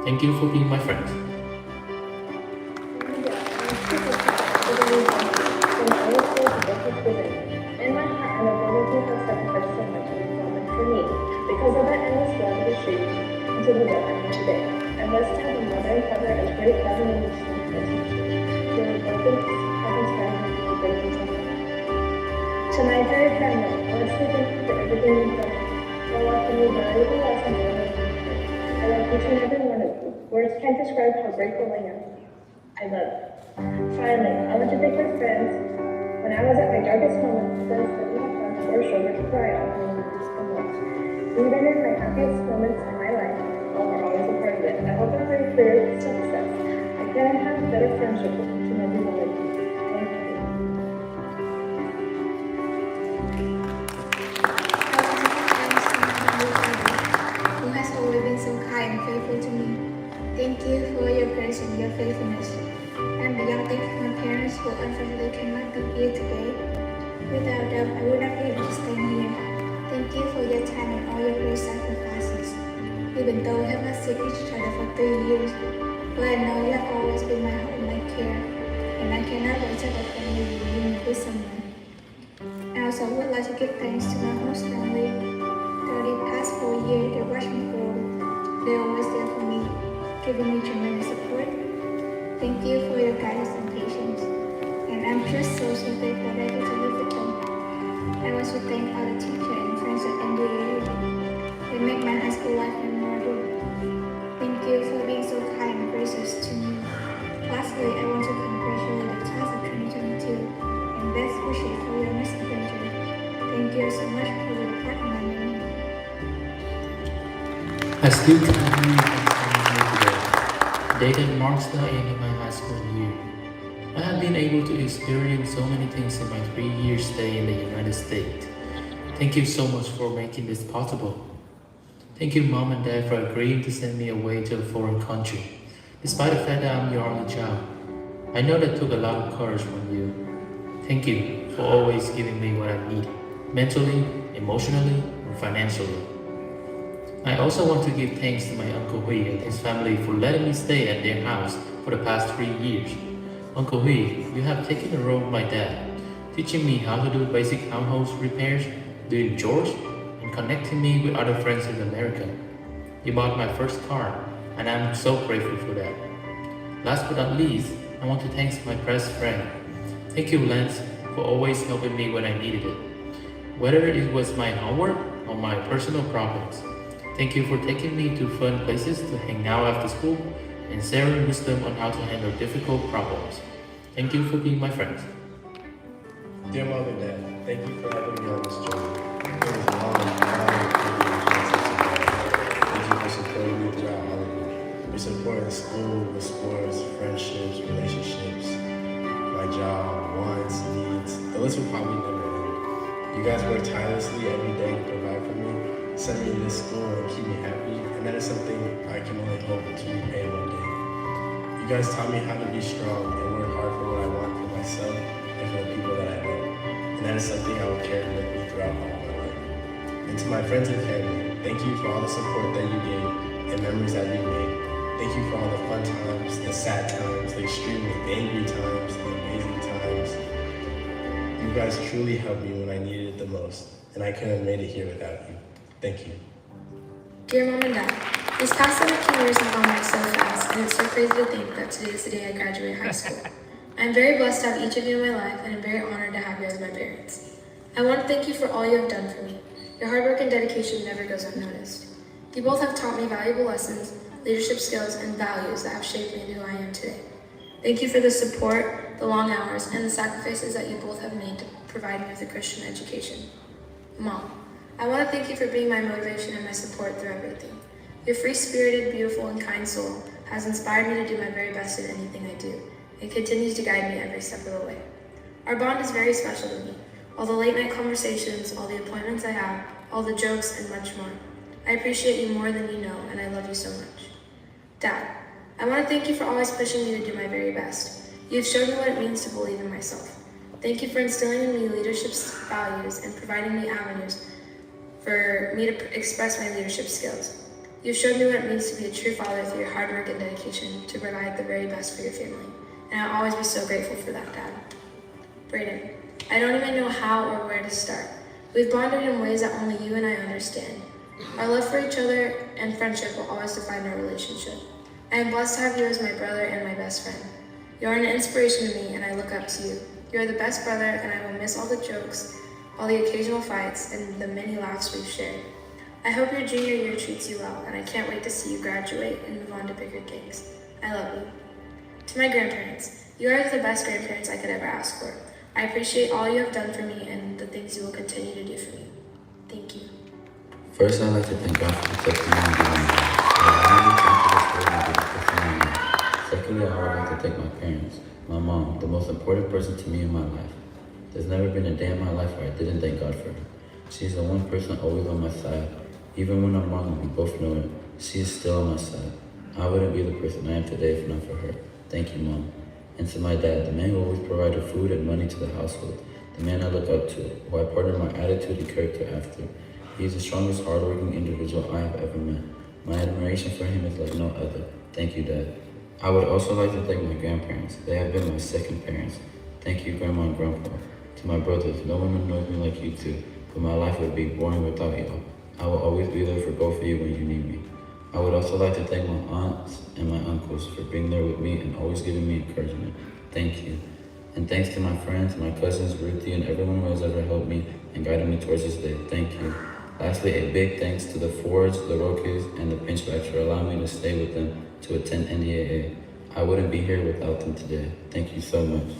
Thank you for being my friend. In my heart and ability to sacrifice so much in this moment for me. Because of that endless love of the street and to the world I am today. I'm blessed to have a mother and father as great cousin and listening to teacher. They were both have inspired me to be great and something. To my entire family, I want to thank you for everything you've done. You are watching me valuable lessons in my future. I love each and every one of you. Words can't describe how grateful I am. I love you. Finally, I want to thank my friends. When I was at my darkest moment, friends took me up onto their shoulder to cry on me the most. Even in my happiest moments in my life, all were always a part of it. I hope I'm ready for your success. I couldn't have better friendship with each and every one of you. Thank you. Who has always been so kind and faithful to me. Thank you for your grace and your faithfulness. And beyond thanking my parents who unfortunately cannot be here today. Without them, I would not be able to stand here. Thank you for your time and all your great sacrifices. Even though we have not seen each other for 3 years, but I know you have always been my hope and my care. And I cannot wait to have a family reunion with someone. I also would like to give thanks to my host family. Throughout the past 4 years, they watched me grow. They're always there for me, giving me tremendous support. Thank you for your guidance and patience. And I'm just so grateful that I get to live with them. I also thank all the teachers and friends at NDA. They make my high school life memorable. Thank you for being so kind and gracious to me. Lastly, I want to congratulate the class of 2022 and best wishes for your next adventure. Thank you so much for your part in my memory. I still can't believe I'm standing here today. The day that marks the end of my high school year. I have been able to experience so many things in my 3-year stay in the United States. Thank you so much for making this possible. Thank you, Mom and Dad, for agreeing to send me away to a foreign country, despite the fact that I'm your only child. I know that took a lot of courage from you. Thank you for always giving me what I need, mentally, emotionally, and financially. I also want to give thanks to my Uncle Hui and his family for letting me stay at their house for the past 3 years. Uncle Hui, you have taken the role of my dad, teaching me how to do basic household repairs, doing chores, and connecting me with other friends in America. You bought my first car, and I'm so grateful for that. Last but not least, I want to thank my best friend. Thank you, Lance, for always helping me when I needed it. Whether it was my homework or my personal problems. Thank you for taking me to fun places to hang out after school and sharing wisdom on how to handle difficult problems. Thank you for being my friend. Dear Mom and Dad, thank you for having me on this journey. It was long, hard, thank you for supporting me throughout all of it. Your support in school, with sports, friendships, relationships, my job, wants, needs. The list will probably never end. You guys work tirelessly every day to provide for me, send me to school and keep me happy, and that is something I can only hope to repay one day. You guys taught me how to be strong and work hard for what I want for myself and for the people that I love, and that is something I will carry with me throughout all my life. And to my friends and family, thank you for all the support that you gave and memories that we made. Thank you for all the fun times, the sad times, the extremely angry times, the amazing times. You guys truly helped me when I needed it the most, and I couldn't have made it here without you. Thank you. Dear Mom and Dad, these past 17 years have gone by so fast, and it's so crazy to think that today is the day I graduate high school. I'm very blessed to have each of you in my life, and I'm very honored to have you as my parents. I want to thank you for all you have done for me. Your hard work and dedication never goes unnoticed. You both have taught me valuable lessons, leadership skills, and values that have shaped me into who I am today. Thank you for the support, the long hours, and the sacrifices that you both have made to provide me with a Christian education. Mom, I want to thank you for being my motivation and my support through everything. Your free-spirited, beautiful, and kind soul has inspired me to do my very best in anything I do. It continues to guide me every step of the way. Our bond is very special to me. All the late-night conversations, all the appointments I have, all the jokes, and much more. I appreciate you more than you know, and I love you so much. Dad, I want to thank you for always pushing me to do my very best. You've shown me what it means to believe in myself. Thank you for instilling in me leadership values and providing me avenues for me to express my leadership skills. You've showed me what it means to be a true father through your hard work and dedication to provide the very best for your family. And I'll always be so grateful for that, Dad. Brayden, I don't even know how or where to start. We've bonded in ways that only you and I understand. Our love for each other and friendship will always define our relationship. I am blessed to have you as my brother and my best friend. You are an inspiration to me, and I look up to you. You are the best brother, and I will miss all the jokes, all the occasional fights, and the many laughs we've shared. I hope your junior year treats you well, and I can't wait to see you graduate and move on to bigger things. I love you. To my grandparents, you are the best grandparents I could ever ask for. I appreciate all you have done for me and the things you will continue to do for me. Thank you. First, I'd like to thank God for protecting me and giving me life. I really thank you for this word and giving me life. Secondly, I would like to thank my parents. My mom, the most important person to me in my life. There's never been a day in my life where I didn't thank God for her. She's the one person always on my side. Even when I'm wrong and we both know it, she is still on my side. I wouldn't be the person I am today if not for her. Thank you, Mom. And to my dad, the man who always provided food and money to the household, the man I look up to, who I partner my attitude and character after. He is the strongest, hardworking individual I have ever met. My admiration for him is like no other. Thank you, Dad. I would also like to thank my grandparents. They have been my second parents. Thank you, Grandma and Grandpa. To my brothers, no one knows me like you two, but my life would be boring without you. I will always be there for both of you when you need me. I would also like to thank my aunts and my uncles for being there with me and always giving me encouragement. Thank you. And thanks to my friends, my cousins, Ruthie, and everyone who has ever helped me and guided me towards this day. Thank you. Lastly, a big thanks to the Fords, the Rokes, and the Pinchbacks for allowing me to stay with them to attend NDAA. I wouldn't be here without them today. Thank you so much.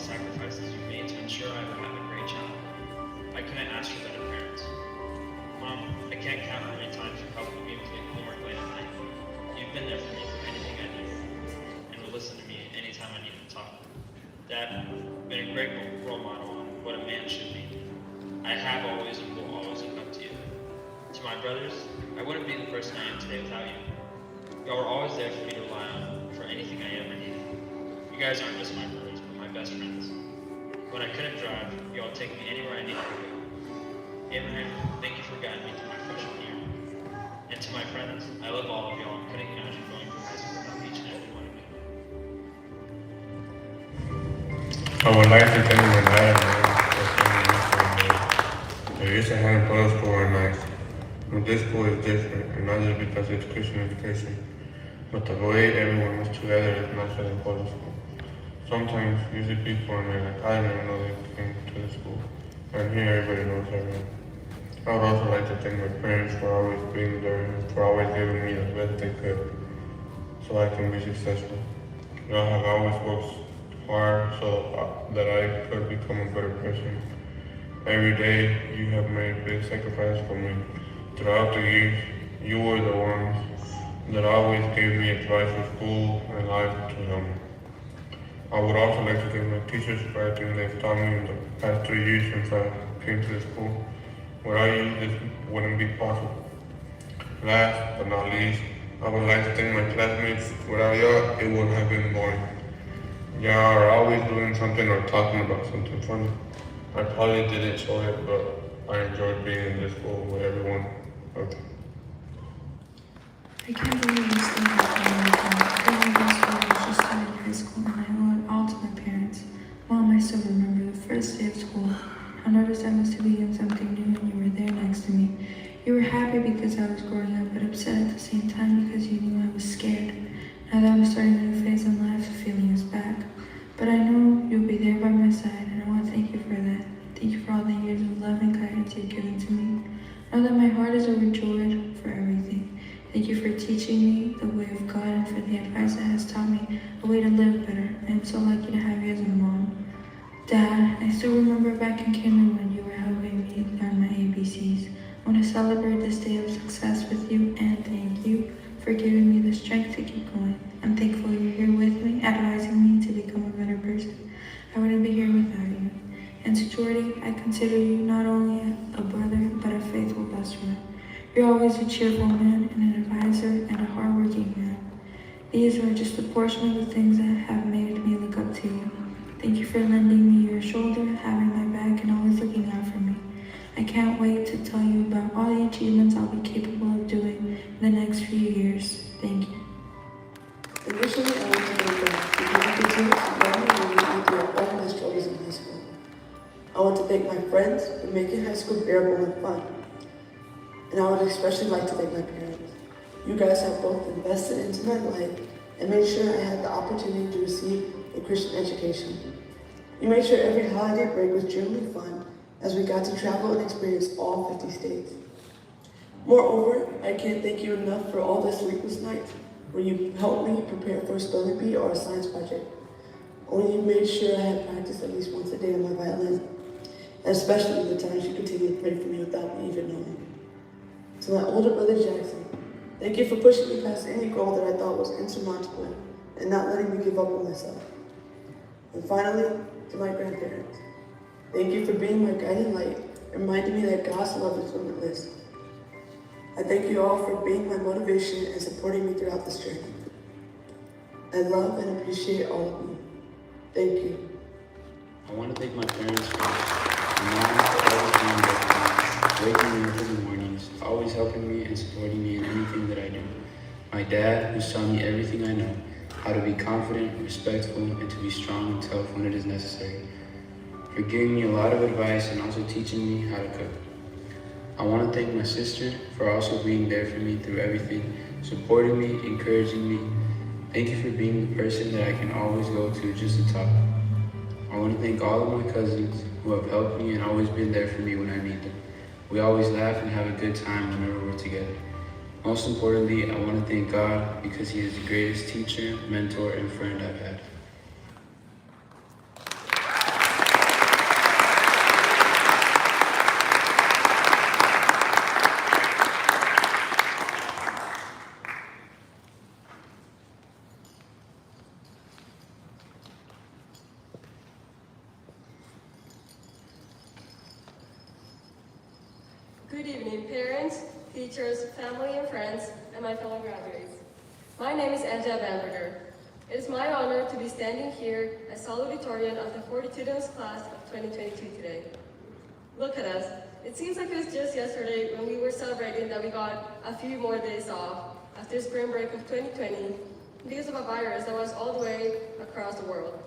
sacrifices you've made to ensure I would have a great child. I couldn't ask for better parents. Mom, I can't count how many times you've helped me with homework late at night. You've been there for me through anything I need, and will listen to me anytime I need to talk. Dad, you've been a great role model on what a man should be. I have always and will always look up to you. To my brothers, I wouldn't be the person I am today without you. Y'all were always there for me to rely on for anything I ever needed. You guys aren't just my brothers, but my best friends. When I couldn't drive, y'all take me anywhere I needed to go. Abraham, thank you for guiding me through my freshman year. And to my friends, I love all of y'all and couldn't imagine going through high school without each and every one of you. I would like to thank my dad for they used to have both school and nights. But this school is different, and not just because it's Christian education, but the way everyone was together is not just in public school. Sometimes you see people and they're like, I didn't even know they came to the school. And here everybody knows everyone. I would also like to thank my parents for always being there and for always giving me the best they could so I can be successful. Y'all have always worked hard so that I could become a better person. Every day you have made big sacrifices for me. Throughout the years, you were the ones that always gave me advice for school and life to help me. I would also like to thank my teachers for everything they've taught me in the past 3 years since I came to the school. Without you, this wouldn't be possible. Last but not least, I would like to thank my classmates. Without y'all, it would have been boring. Y'all are always doing something or talking about something funny. I probably didn't show it, but I enjoyed being in this school with everyone. Okay. I can't believe I'm still here. I just started high school and I owe it all to my parents. Mom, I still remember the first day of school. How nervous I was to begin something new and you were there next to me. You were happy because I was growing up, but upset at the same time because you knew I was scared. Now that I'm starting a new phase in life, the feeling is back. But I know you'll be there by my side, and I want to thank you for that. Thank you for all the years of love and guidance you've given to me. Know that my heart is overjoyed for everything. Thank you for teaching me the way of God and for the advice that has taught me a way to live better. I am so lucky to have you as a mom. Dad, I still remember back in kindergarten when you were helping me learn my ABCs. I want to celebrate this day of success with you and thank you for giving me the strength to keep going. I'm thankful you're here with me, advising me to become a better person. I wouldn't be here without you. And to Jordy, I consider you not only a brother, but a faithful best friend. You're always a cheerful man and an advisor and a hardworking man. These are just a portion of the things that have made me look up to you. Thank you for lending me your shoulder, having my back, and always looking out for me. I can't wait to tell you about all the achievements I'll be capable of doing in the next few years. Thank you. Initially, I want to thank God because He continues to love me and lead me through all my struggles in high school. I want to thank my friends for making high school bearable and fun. And I would especially like to thank my parents. You guys have both invested into my life and made sure I had the opportunity to receive a Christian education. You made sure every holiday break was genuinely fun as we got to travel and experience all 50 states. Moreover, I can't thank you enough for all the sleepless nights where you helped me prepare for a spelling bee or a science project. Or you made sure I had practice at least once a day on my violin. And especially the times you continued to pray for me without me even knowing. To my older brother Jackson, thank you for pushing me past any goal that I thought was insurmountable and not letting me give up on myself. And finally, to my grandparents, thank you for being my guiding light, reminding me that God's love is limitless. I thank you all for being my motivation and supporting me throughout this journey. I love and appreciate all of you. Thank you. I want to thank my parents for my mom for always being there for me, waking me up in the mornings, always helping me and supporting me in anything that I do. My dad, who's taught me everything I know, how to be confident, respectful, and to be strong and tough when it is necessary. For giving me a lot of advice and also teaching me how to cook. I want to thank my sister for also being there for me through everything, supporting me, encouraging me. Thank you for being the person that I can always go to just to talk. I want to thank all of my cousins who have helped me and always been there for me when I need them. We always laugh and have a good time whenever we're together. Most importantly, I want to thank God because He is the greatest teacher, mentor, and friend I've had. Good evening, parents, teachers, family and friends, and my fellow graduates. My name is Angela Bamberger. It is my honor to be standing here as salutatorian of the 42nd class of 2022 today. Look at us. It seems like it was just yesterday when we were celebrating that we got a few more days off after spring break of 2020 because of a virus that was all the way across the world.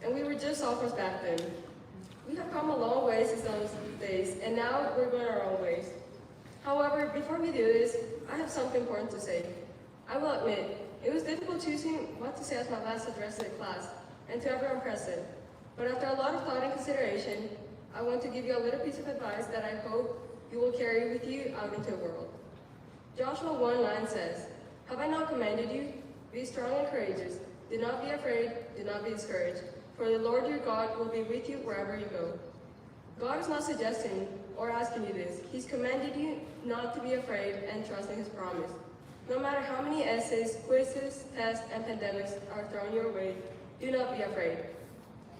And we were just sophomores back then. We have come a long way since those days, and now we're going our own ways. However, before we do this, I have something important to say. I will admit, it was difficult choosing what to say as my last address to the class and to everyone present. But after a lot of thought and consideration, I want to give you a little piece of advice that I hope you will carry with you out into the world. Joshua 1:9 says, "Have I not commanded you? Be strong and courageous. Do not be afraid, do not be discouraged. For the Lord your God will be with you wherever you go." God is not suggesting or asking you this. He's commanded you not to be afraid and trust in His promise. No matter how many essays, quizzes, tests, and pandemics are thrown your way, do not be afraid.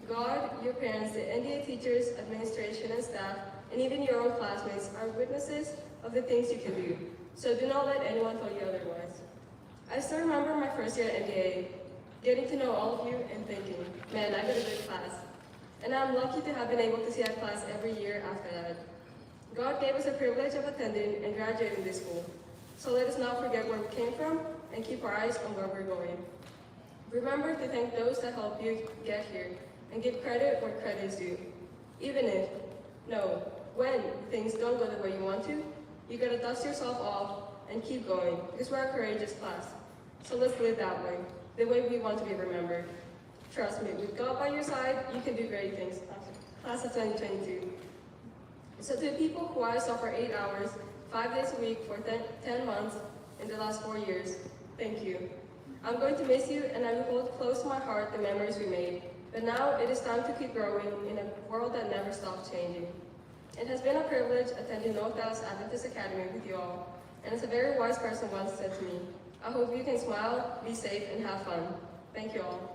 God, your parents, the NDA teachers, administration, and staff, and even your own classmates are witnesses of the things you can do. So do not let anyone tell you otherwise. I still remember my first year at NDA, getting to know all of you and thinking, man, I got a good class. And I'm lucky to have been able to see that class every year after that. God gave us the privilege of attending and graduating this school. So let us not forget where we came from and keep our eyes on where we're going. Remember to thank those that helped you get here and give credit where credit is due. Even if, no, when things don't go the way you want to, you gotta dust yourself off and keep going because we're a courageous class. So let's live that way, the way we want to be remembered. Trust me, with God by your side, you can do great things. Class of 2022. So to the people who I saw for 8 hours, 5 days a week for 10 months in the last 4 years, thank you. I'm going to miss you, and I will hold close to my heart the memories we made. But now it is time to keep growing in a world that never stops changing. It has been a privilege attending North Dallas Adventist Academy with you all, and as a very wise person once said to me, I hope you can smile, be safe, and have fun. Thank you all.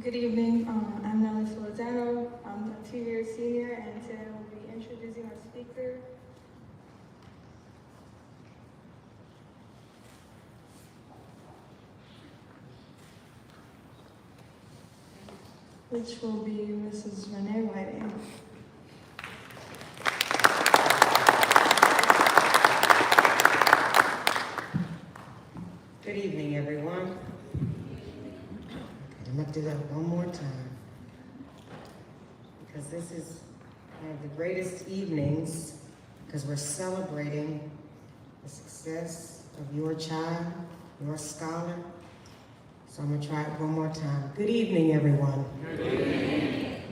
Good evening. I'm Nelly Solizano. I'm a 2-year senior, and today I will be introducing our speaker. Which will be Mrs. Renee Whiting. Good evening, everyone. I'm gonna do that one more time, because this is one of the greatest evenings, because we're celebrating the success of your child, your scholar. So I'm gonna try it one more time. Good evening, everyone. Good evening.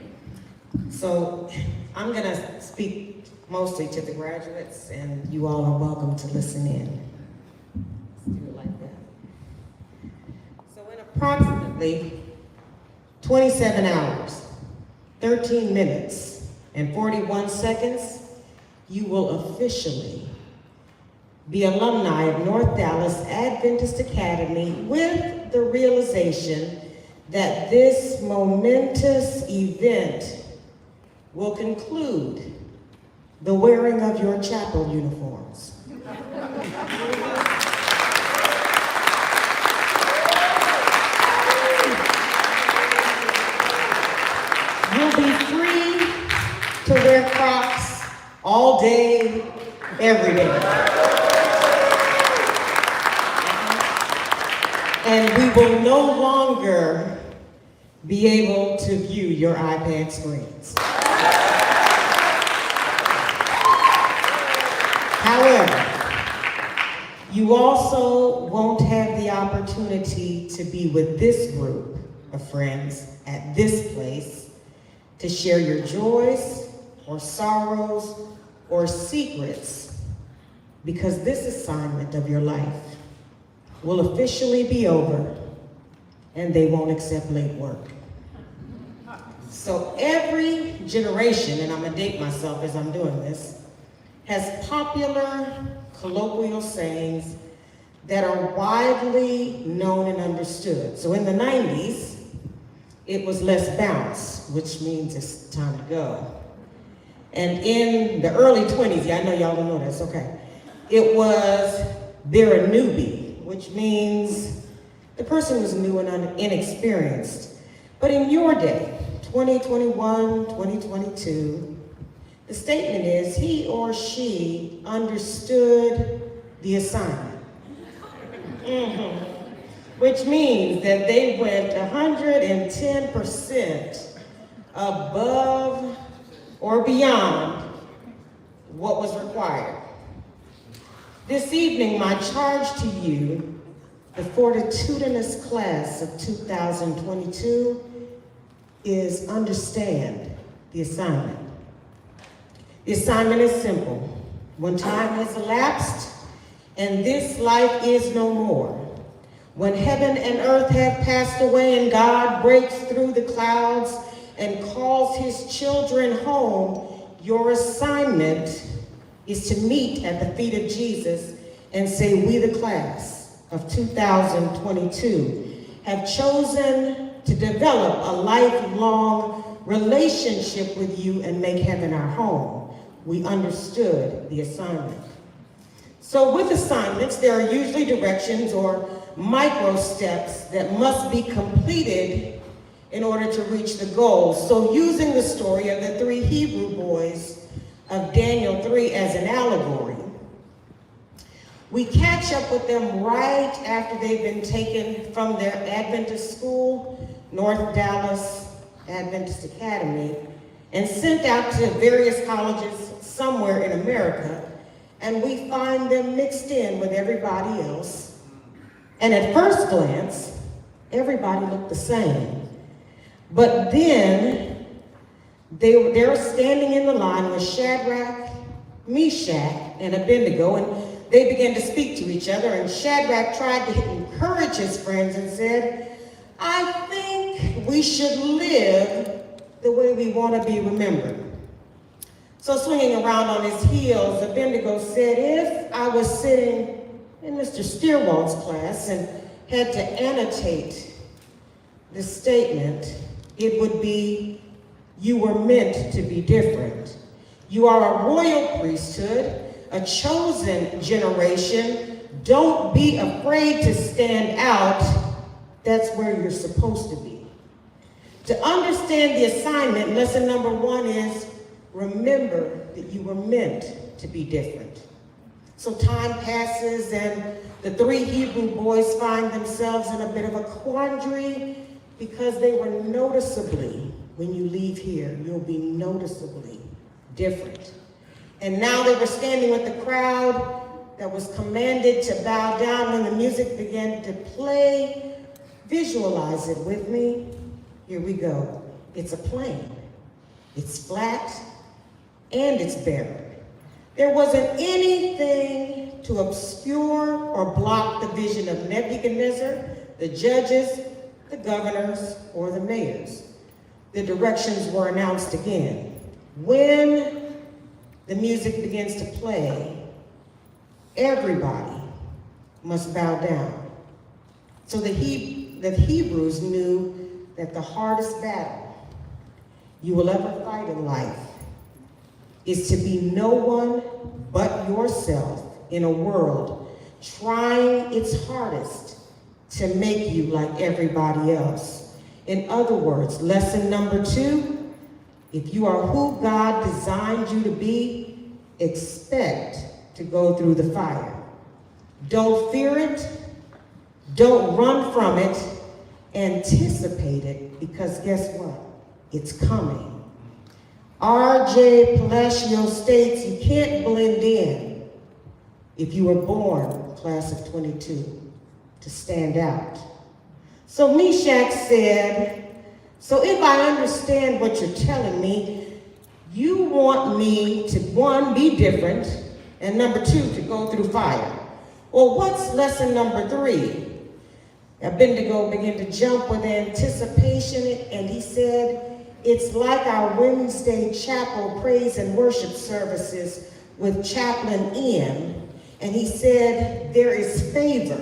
So I'm gonna speak mostly to the graduates, and you all are welcome to listen in. Let's do it like that. So in approximately 27 hours, 13 minutes, and 41 seconds, you will officially be alumni of North Dallas Adventist Academy with the realization that this momentous event will conclude the wearing of your chapel uniforms. You'll be free to wear Crocs all day, every day. And we will no longer be able to view your iPad screens. However, you also won't have the opportunity to be with this group of friends at this place to share your joys or sorrows or secrets, because this assignment of your life will officially be over, and they won't accept late work. So every generation, and I'm gonna date myself as I'm doing this, has popular colloquial sayings that are widely known and understood. So in the 90s, it was let's bounce, which means it's time to go. And in the early 20s, yeah, I know y'all don't know this, okay. It was they're a newbie, which means the person was new and inexperienced. But in your day, 2021, 2022, the statement is he or she understood the assignment. Which means that they went 110% above or beyond what was required. This evening, my charge to you, the fortitudinous class of 2022, is understand the assignment. The assignment is simple. When time has elapsed and this life is no more, when heaven and earth have passed away and God breaks through the clouds and calls his children home, your assignment is to meet at the feet of Jesus and say, we the class of 2022 have chosen to develop a lifelong relationship with you and make heaven our home. We understood the assignment. So with assignments, there are usually directions or micro steps that must be completed in order to reach the goal. So using the story of the 3 Hebrew boys of Daniel 3 as an allegory, we catch up with them right after they've been taken from their Adventist school, North Dallas Adventist Academy, and sent out to various colleges somewhere in America, and we find them mixed in with everybody else. And at first glance, everybody looked the same. But then they're standing in the line with Shadrach, Meshach, and Abednego, and they began to speak to each other, and Shadrach tried to encourage his friends and said, I think we should live the way we want to be remembered. So swinging around on his heels, Abednego said, if I was sitting in Mr. Steerwald's class and had to annotate the statement, it would be, you were meant to be different. You are a royal priesthood, a chosen generation. Don't be afraid to stand out. That's where you're supposed to be. To understand the assignment, lesson number 1 is remember that you were meant to be different. So time passes and the 3 Hebrew boys find themselves in a bit of a quandary because they were noticeably, when you leave here, you'll be noticeably different. And now they were standing with the crowd that was commanded to bow down when the music began to play. Visualize it with me. Here we go. It's a plane. It's flat and it's barren. There wasn't anything to obscure or block the vision of Nebuchadnezzar, the judges, the governors, or the mayors. The directions were announced again. When the music begins to play, everybody must bow down. So the Hebrews knew that the hardest battle you will ever fight in life is to be no one but yourself in a world trying its hardest to make you like everybody else. In other words, lesson number 2, if you are who God designed you to be, expect to go through the fire. Don't fear it. Don't run from it. Anticipate it, because guess what? It's coming. R.J. Palacio states you can't blend in if you were born, class of 22, to stand out. So Meshach said, so if I understand what you're telling me, you want me to, 1, be different, and number 2, to go through fire. Well, what's lesson number 3? Abednego began to jump with anticipation, and he said, it's like our Wednesday chapel praise and worship services with Chaplain Ian, and he said, there is favor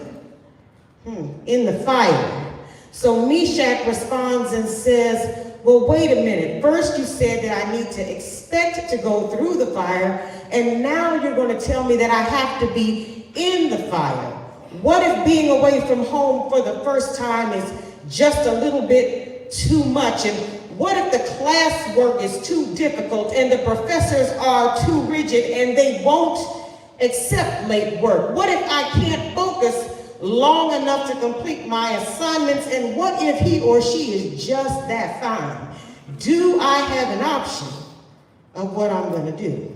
in the fire. So Meshach responds and says, well, wait a minute. First you said that I need to expect to go through the fire, and now you're going to tell me that I have to be in the fire. What if being away from home for the first time is just a little bit too much? And what if the class work is too difficult and the professors are too rigid and they won't accept late work? What if I can't focus long enough to complete my assignments? And what if he or she is just that fine? Do I have an option of what I'm going to do?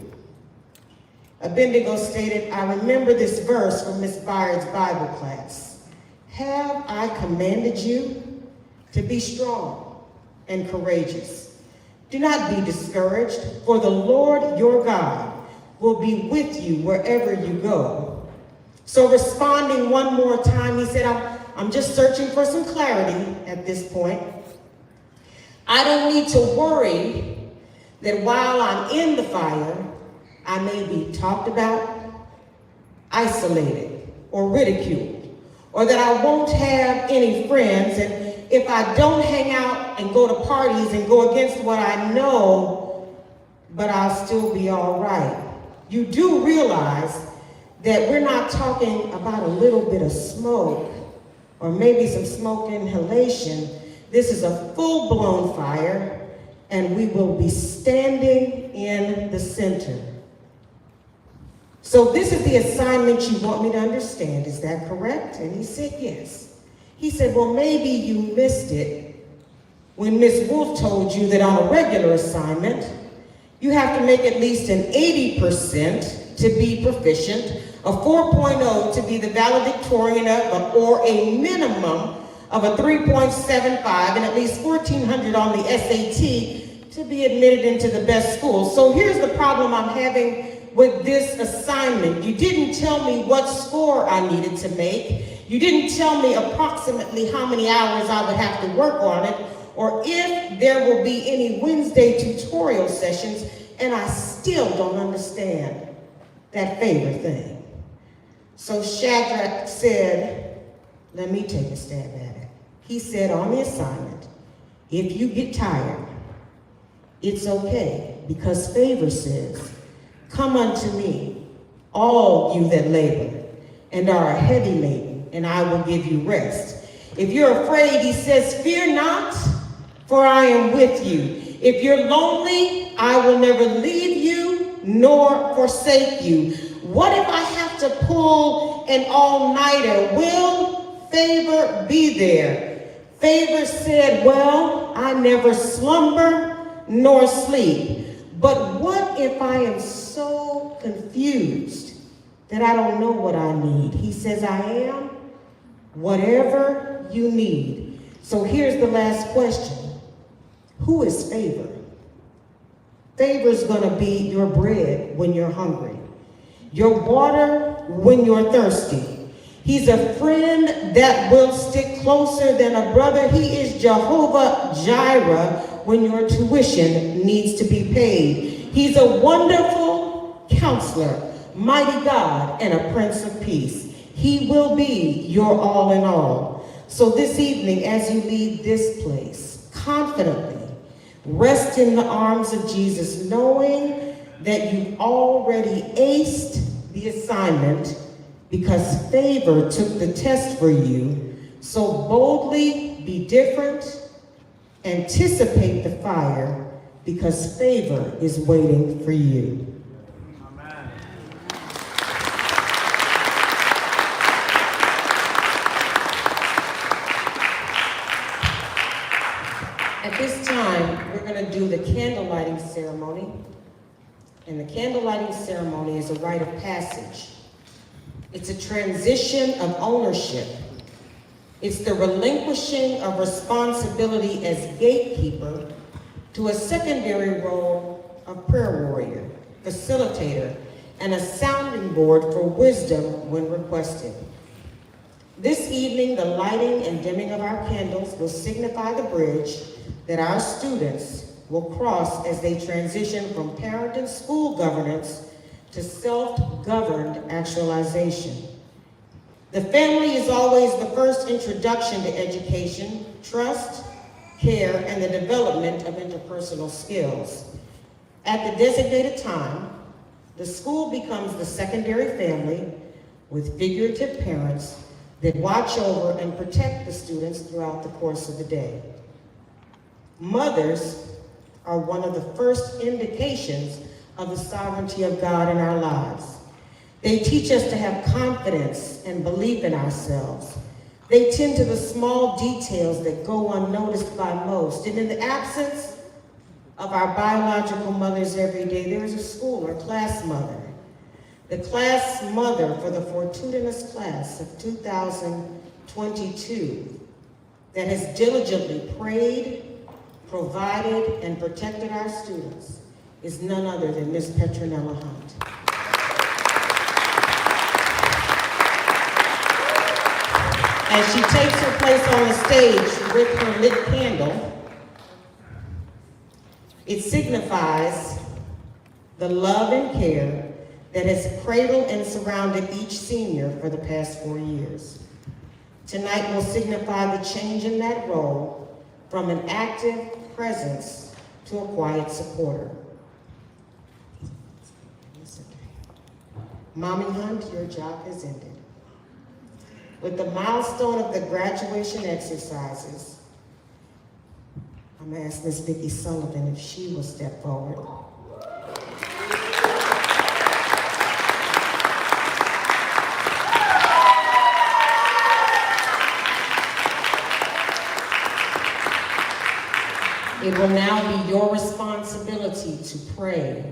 Abednego stated, I remember this verse from Miss Byard's Bible class. Have I commanded you to be strong and courageous? Do not be discouraged, for the Lord your God will be with you wherever you go. So responding one more time, he said, I'm just searching for some clarity at this point. I don't need to worry that while I'm in the fire, I may be talked about, isolated, or ridiculed, or that I won't have any friends, and if I don't hang out and go to parties and go against what I know, but I'll still be all right. You do realize that we're not talking about a little bit of smoke, or maybe some smoke inhalation. This is a full-blown fire, and we will be standing in the center. So this is the assignment you want me to understand, is that correct? And he said, yes. He said, well, maybe you missed it when Ms. Wolf told you that on a regular assignment, you have to make at least an 80% to be proficient, a 4.0 to be the valedictorian or a minimum of a 3.75 and at least 1,400 on the SAT to be admitted into the best school. So here's the problem I'm having with this assignment. You didn't tell me what score I needed to make. You didn't tell me approximately how many hours I would have to work on it, or if there will be any Wednesday tutorial sessions, and I still don't understand that favor thing. So Shadrach said, let me take a stab at it. He said on the assignment, if you get tired, it's okay, because favor says, come unto me, all you that labor and are heavy laden, and I will give you rest. If you're afraid, he says, fear not, for I am with you. If you're lonely, I will never leave you nor forsake you. What if I have to pull an all-nighter? Will favor be there? Favor said, well, I never slumber nor sleep. But what if I am so confused that I don't know what I need? He says, I am whatever you need. So here's the last question. Who is favor? Favor's gonna be your bread when you're hungry, your water when you're thirsty. He's a friend that will stick closer than a brother. He is Jehovah Jireh when your tuition needs to be paid. He's a wonderful counselor, mighty God, and a Prince of Peace. He will be your all in all. So this evening, as you leave this place, confidently rest in the arms of Jesus, knowing that you've already aced the assignment because favor took the test for you. So boldly be different, anticipate the fire, because favor is waiting for you. At this time, we're going to do the candle lighting ceremony. And the candle lighting ceremony is a rite of passage. It's a transition of ownership. It's the relinquishing of responsibility as gatekeeper to a secondary role of prayer warrior, facilitator, and a sounding board for wisdom when requested. This evening, the lighting and dimming of our candles will signify the bridge that our students will cross as they transition from parent and school governance to self-governed actualization. The family is always the first introduction to education, trust, care, and the development of interpersonal skills. At the designated time, the school becomes the secondary family with figurative parents that watch over and protect the students throughout the course of the day. Mothers are one of the first indications of the sovereignty of God in our lives. They teach us to have confidence and belief in ourselves. They tend to the small details that go unnoticed by most. And in the absence of our biological mothers every day, there is a school or class mother. The class mother for the fortuitous class of 2022 that has diligently prayed, provided, and protected our students is none other than Miss Petronella Hunt. As she takes her place on the stage with her lit candle, it signifies the love and care that has cradled and surrounded each senior for the past 4 years. Tonight will signify the change in that role from an active presence to a quiet supporter. Mommy Hunt, your job has ended. With the milestone of the graduation exercises, I'm gonna ask Miss Vicki Sullivan if she will step forward. It will now be your responsibility to pray,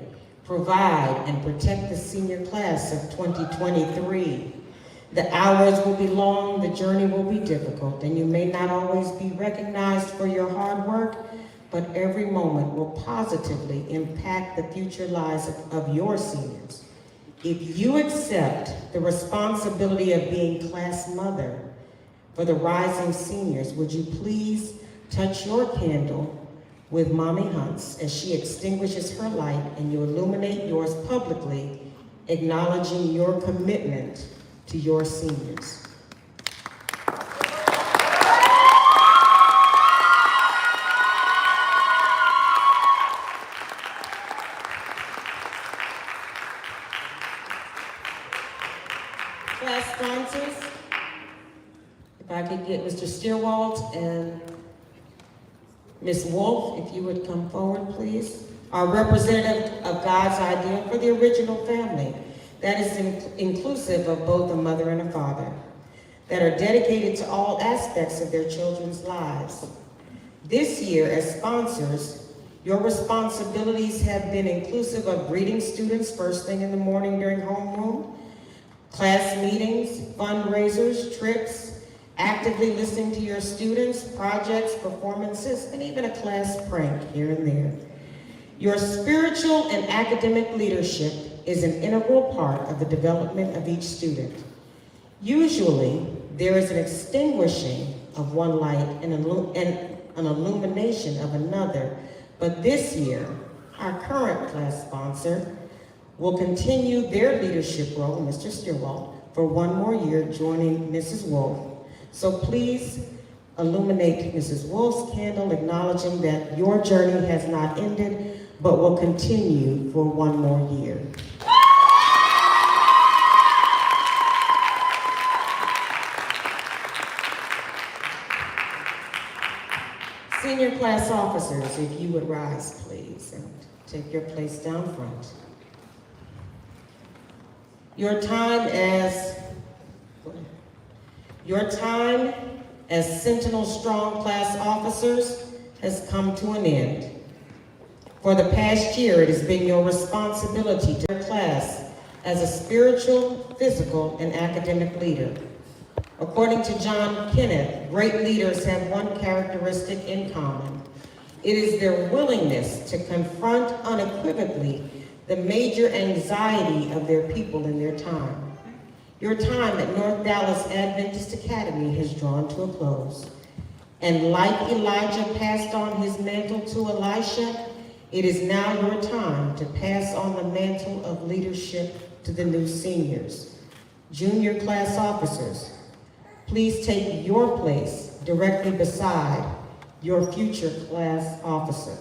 provide, and protect the senior class of 2023. The hours will be long, the journey will be difficult, and you may not always be recognized for your hard work, but every moment will positively impact the future lives of your seniors. If you accept the responsibility of being class mother for the rising seniors, would you please touch your candle with Mommy Hunt's as she extinguishes her light and you illuminate yours publicly, acknowledging your commitment to your seniors. Class sponsors, if I could get Mr. Steerwalt and Ms. Wolf, if you would come forward, please. Our representative of God's idea for the original family that is inclusive of both a mother and a father, that are dedicated to all aspects of their children's lives. This year, as sponsors, your responsibilities have been inclusive of greeting students first thing in the morning during homeroom, class meetings, fundraisers, trips, actively listening to your students, projects, performances, and even a class prank here and there. Your spiritual and academic leadership is an integral part of the development of each student. Usually, there is an extinguishing of one light and an illumination of another, but this year, our current class sponsor will continue their leadership role, Mr. Steerwalt, for one more year, joining Mrs. Wolf. So please illuminate Mrs. Wolf's candle, acknowledging that your journey has not ended, but will continue for one more year. Senior class officers, if you would rise, please, and take your place down front. Your time as Sentinel Strong class officers has come to an end. For the past year, it has been your responsibility to your class as a spiritual, physical, and academic leader. According to John Kenneth, great leaders have one characteristic in common. It is their willingness to confront unequivocally the major anxiety of their people in their time. Your time at North Dallas Adventist Academy has drawn to a close. And like Elijah passed on his mantle to Elisha, it is now your time to pass on the mantle of leadership to the new seniors. Junior class officers, please take your place directly beside your future class officer.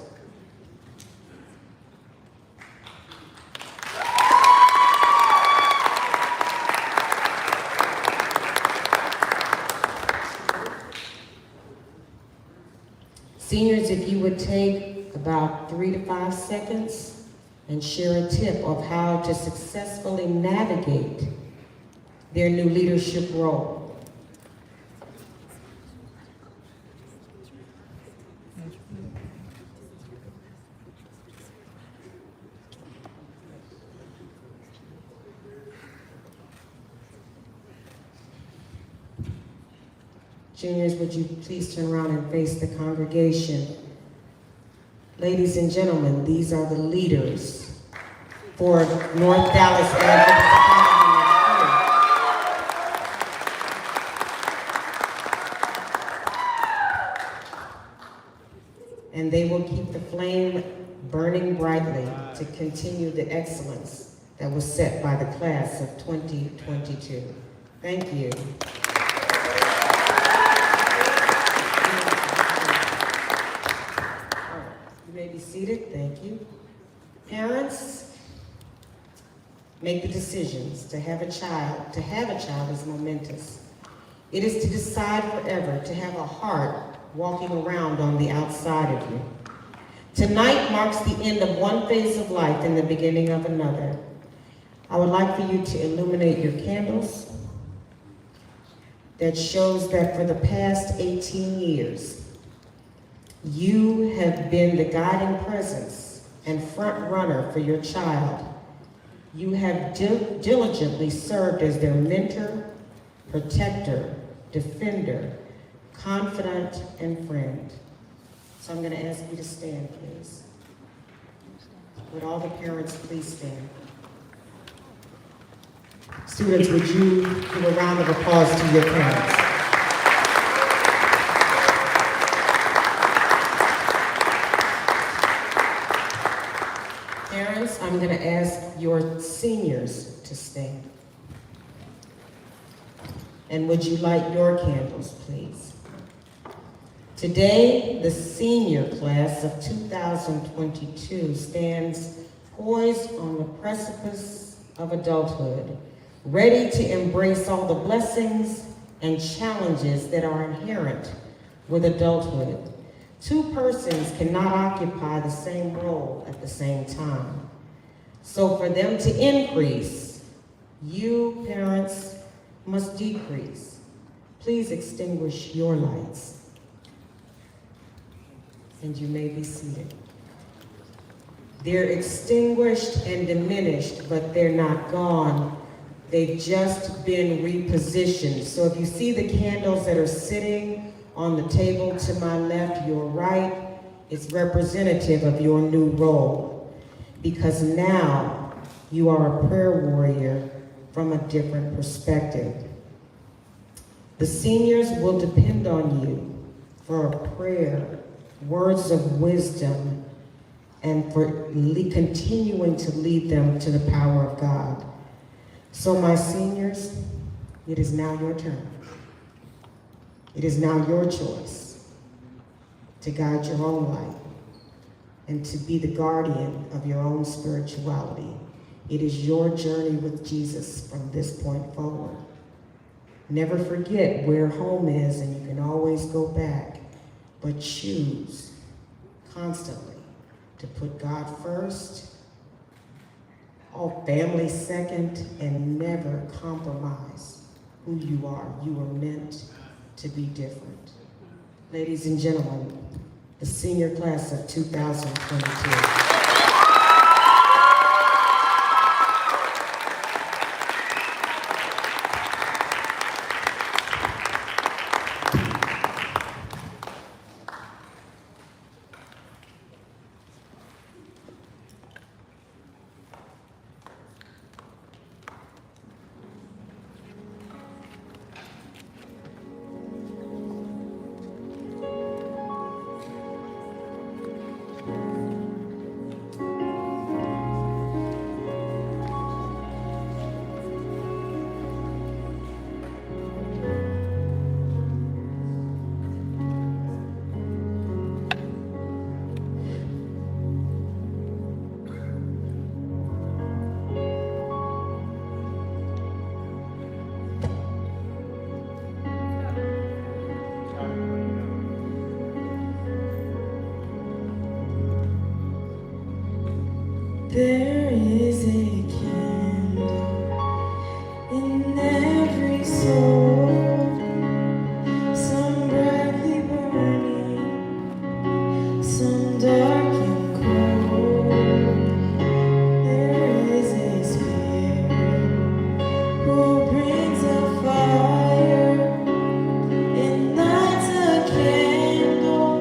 Seniors, if you would take about 3 to 5 seconds and share a tip of how to successfully navigate their new leadership role. Juniors, would you please turn around and face the congregation? Ladies and gentlemen, these are the leaders for North Dallas Adventist Academy. And they will keep the flame burning brightly to continue the excellence that was set by the class of 2022. Thank you. You may be seated, thank you. Parents, make the decisions. To have a child is momentous. It is to decide forever, to have a heart walking around on the outside of you. Tonight marks the end of one phase of life and the beginning of another. I would like for you to illuminate your candles that shows that for the past 18 years, You have been the guiding presence and front runner for your child. You have diligently served as their mentor, protector, defender, confidant, and friend. So I'm going to ask you to stand, please. Would all the parents please stand? Students, would you give a round of applause to your parents? Parents, I'm going to ask your seniors to stand. And would you light your candles, please? Today, the senior class of 2022 stands poised on the precipice of adulthood, ready to embrace all the blessings and challenges that are inherent with adulthood. Two persons cannot occupy the same role at the same time. So for them to increase, you, parents, must decrease. Please extinguish your lights. And you may be seated. They're extinguished and diminished, but they're not gone. They've just been repositioned. So if you see the candles that are sitting on the table to my left, your right, it's representative of your new role. Because now you are a prayer warrior from a different perspective. The seniors will depend on you for a prayer, words of wisdom, and for continuing to lead them to the power of God. So my seniors, it is now your turn. It is now your choice to guide your own life and to be the guardian of your own spirituality. It is your journey with Jesus from this point forward. Never forget where home is, and you can always go back, but choose constantly to put God first, all family second, and never compromise who you are. You are meant to be different. Ladies and gentlemen, the senior class of 2022. There is a candle in every soul, some brightly burning, some dark and cold. There is a spirit who brings a fire and lights a candle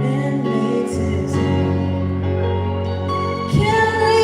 and makes his home. Carry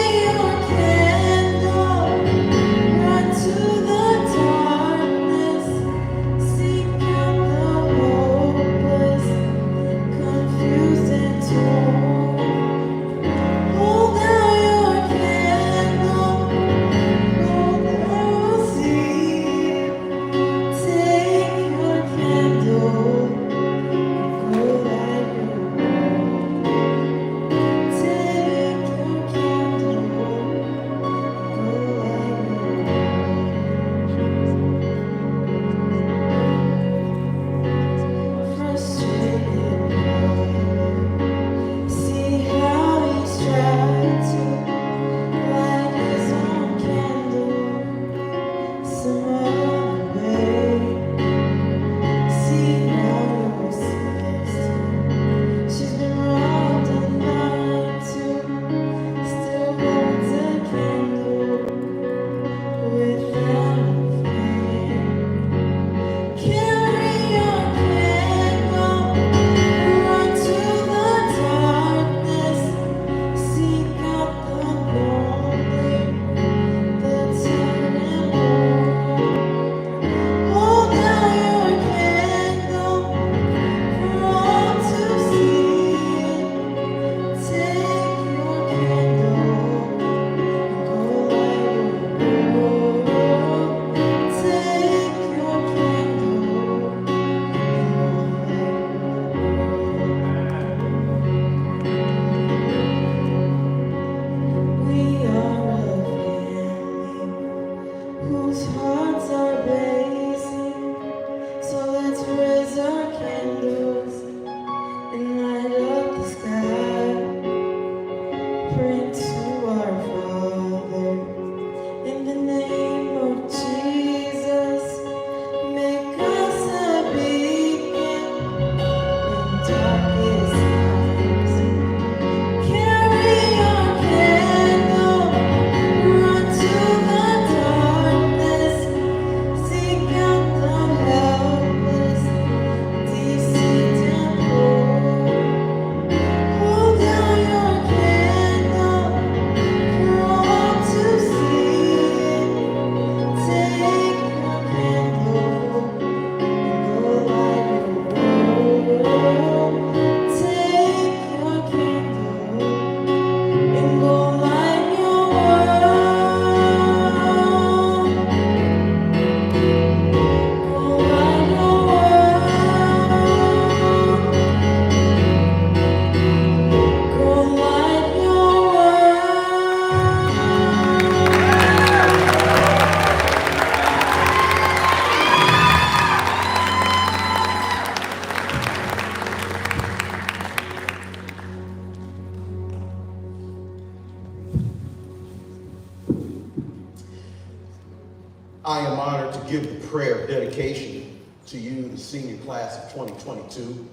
I am honored to give the prayer of dedication to you, the senior class of 2022.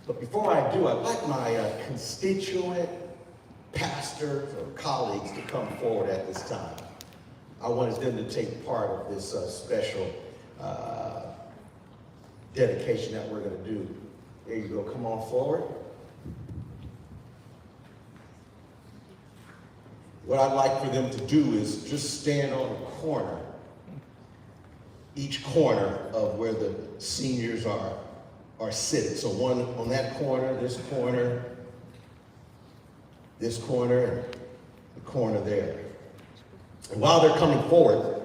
But before I do, I'd like my constituent pastors or colleagues to come forward at this time. I wanted them to take part of this special dedication that we're going to do. There you go. Come on forward. What I'd like for them to do is just stand on a corner, each corner of where the seniors are sitting. So one on that corner, and this corner, and the corner there. And while they're coming forward,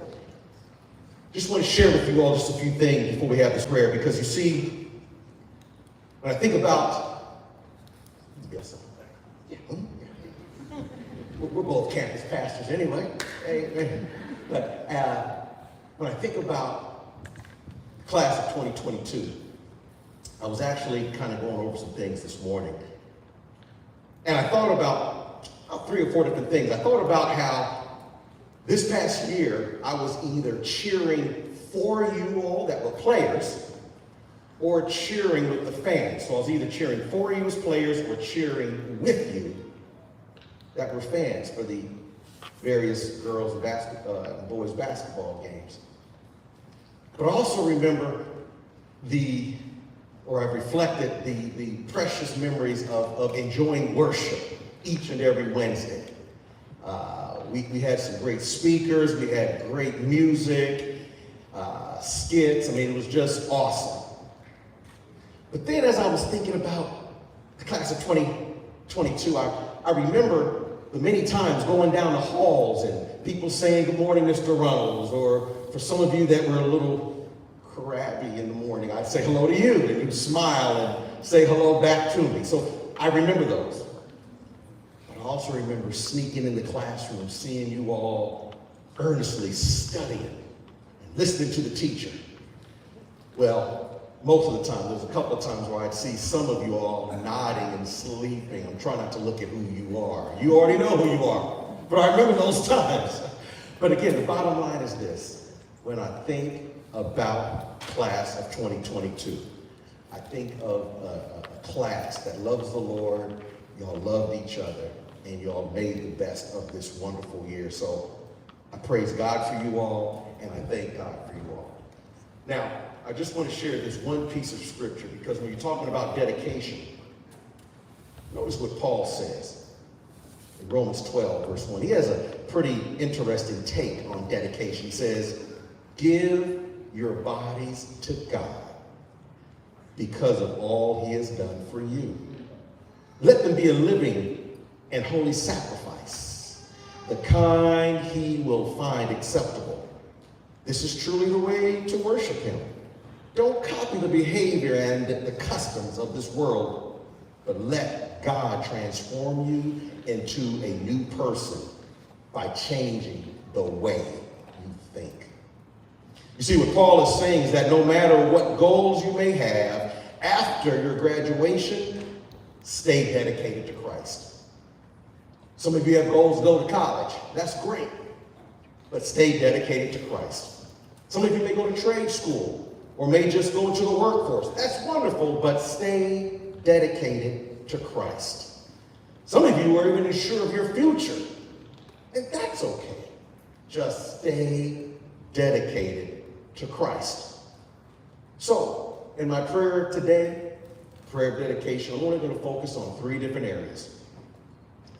just want to share with you all just a few things before we have this prayer, because you see, when I think about, we're both campus pastors anyway. But when I think about the class of 2022, I was actually kind of going over some things this morning. And I thought about 3 or 4 different things. I thought about how this past year I was either cheering for you all that were players or cheering with the fans. So I was either cheering for you as players or cheering with you that were fans for the various girls and boys basketball games. But I also remember I've reflected the precious memories of enjoying worship each and every Wednesday. We had some great speakers, we had great music, skits. I mean, it was just awesome. But then as I was thinking about the class of 2022, I remember the many times going down the halls and people saying, "Good morning, Mr. Reynolds," or for some of you that were a little crabby in the morning, I'd say hello to you, and you'd smile and say hello back to me. So I remember those. But I also remember sneaking in the classroom, seeing you all earnestly studying and listening to the teacher. Well, most of the time, there's a couple of times where I'd see some of you all nodding and sleeping. I'm trying not to look at who you are. You already know who you are, but I remember those times. But again, the bottom line is this. When I think about class of 2022, I think of a class that loves the Lord, y'all loved each other, and y'all made the best of this wonderful year. So I praise God for you all, and I thank God for you all. Now, I just want to share this one piece of scripture, because when you're talking about dedication, notice what Paul says in Romans 12, verse 1. He has a pretty interesting take on dedication. He says, "Give your bodies to God because of all he has done for you. Let them be a living and holy sacrifice, the kind he will find acceptable. This is truly the way to worship him. Don't copy the behavior and the customs of this world, but let God transform you into a new person by changing the way you think." You see, what Paul is saying is that no matter what goals you may have after your graduation, stay dedicated to Christ. Some of you have goals to go to college. That's great, but stay dedicated to Christ. Some of you may go to trade school or may just go into the workforce. That's wonderful, but stay dedicated to Christ. Some of you are even unsure of your future, and that's okay. Just stay dedicated to Christ. So, in my prayer today, prayer of dedication, I'm only going to focus on 3 different areas.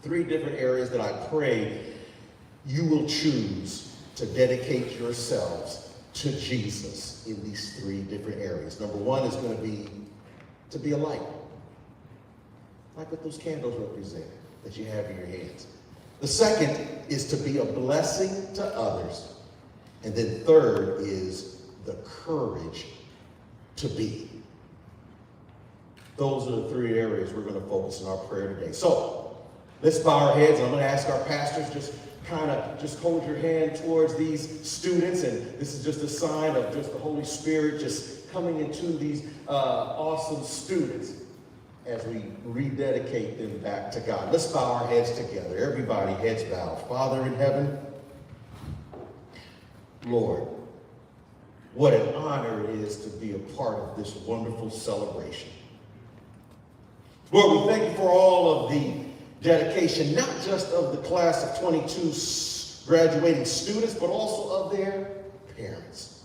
3 different areas that I pray you will choose to dedicate yourselves to Jesus in these 3 different areas. Number 1 is going to be to be a light. Like what those candles represent that you have in your hands. The second is to be a blessing to others. And then third is the courage to be. Those are the 3 areas we're going to focus on our prayer today. So let's bow our heads, and I'm going to ask our pastors just hold your hand towards these students, and this is just a sign of just the Holy Spirit just coming into these awesome students as we rededicate them back to God. Let's bow our heads together. Everybody, heads bowed. Father in heaven, Lord, what an honor it is to be a part of this wonderful celebration. Lord, we thank you for all of the dedication, not just of the class of 22 graduating students, but also of their parents.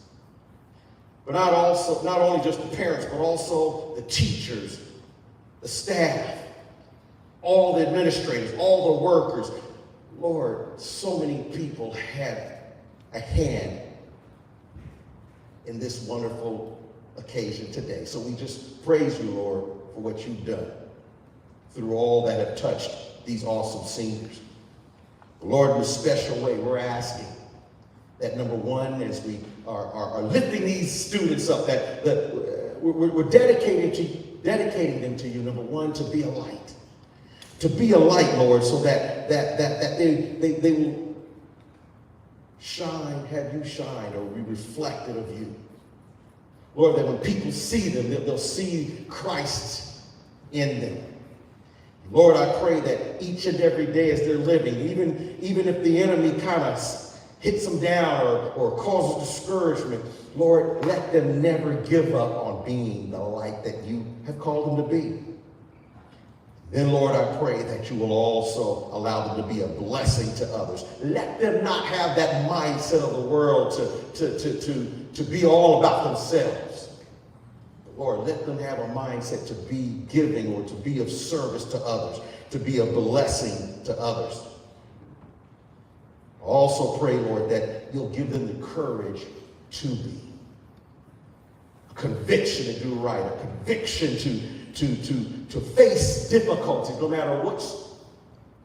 But not only just the parents, but also the teachers, the staff, all the administrators, all the workers. Lord, so many people had a hand in this wonderful occasion today. So we just praise you, Lord, for what you've done through all that have touched these awesome seniors. Lord, in a special way, we're asking that, number one, as we are lifting these students up, that we're dedicating them to you, number one, to be a light. To be a light, Lord, so that they will shine, have you shine, or be reflected of you. Lord, that when people see them, they'll see Christ in them. Lord, I pray that each and every day as they're living, even if the enemy kind of hits them down or causes discouragement, Lord, let them never give up on being the light that you have called them to be. Then, Lord, I pray that you will also allow them to be a blessing to others. Let them not have that mindset of the world to be all about themselves. But Lord, let them have a mindset to be giving or to be of service to others, to be a blessing to others. I also pray, Lord, that you'll give them the courage to be. A conviction to do right, a conviction to face difficulties, no matter what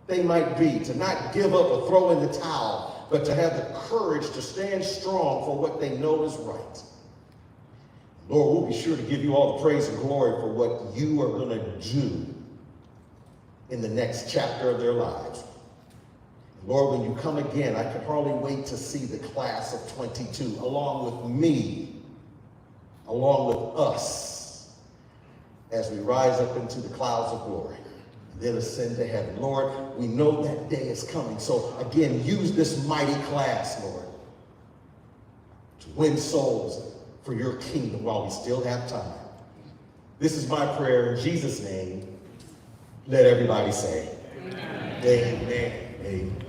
they might be, to not give up or throw in the towel, but to have the courage to stand strong for what they know is right. Lord, we'll be sure to give you all the praise and glory for what you are going to do in the next chapter of their lives. Lord, when you come again, I can hardly wait to see the class of 22, along with me, along with us, as we rise up into the clouds of glory, and then ascend to heaven. Lord, we know that day is coming. So again, use this mighty class, Lord, to win souls for your kingdom while we still have time. This is my prayer in Jesus' name. Let everybody say, amen. Amen. Amen.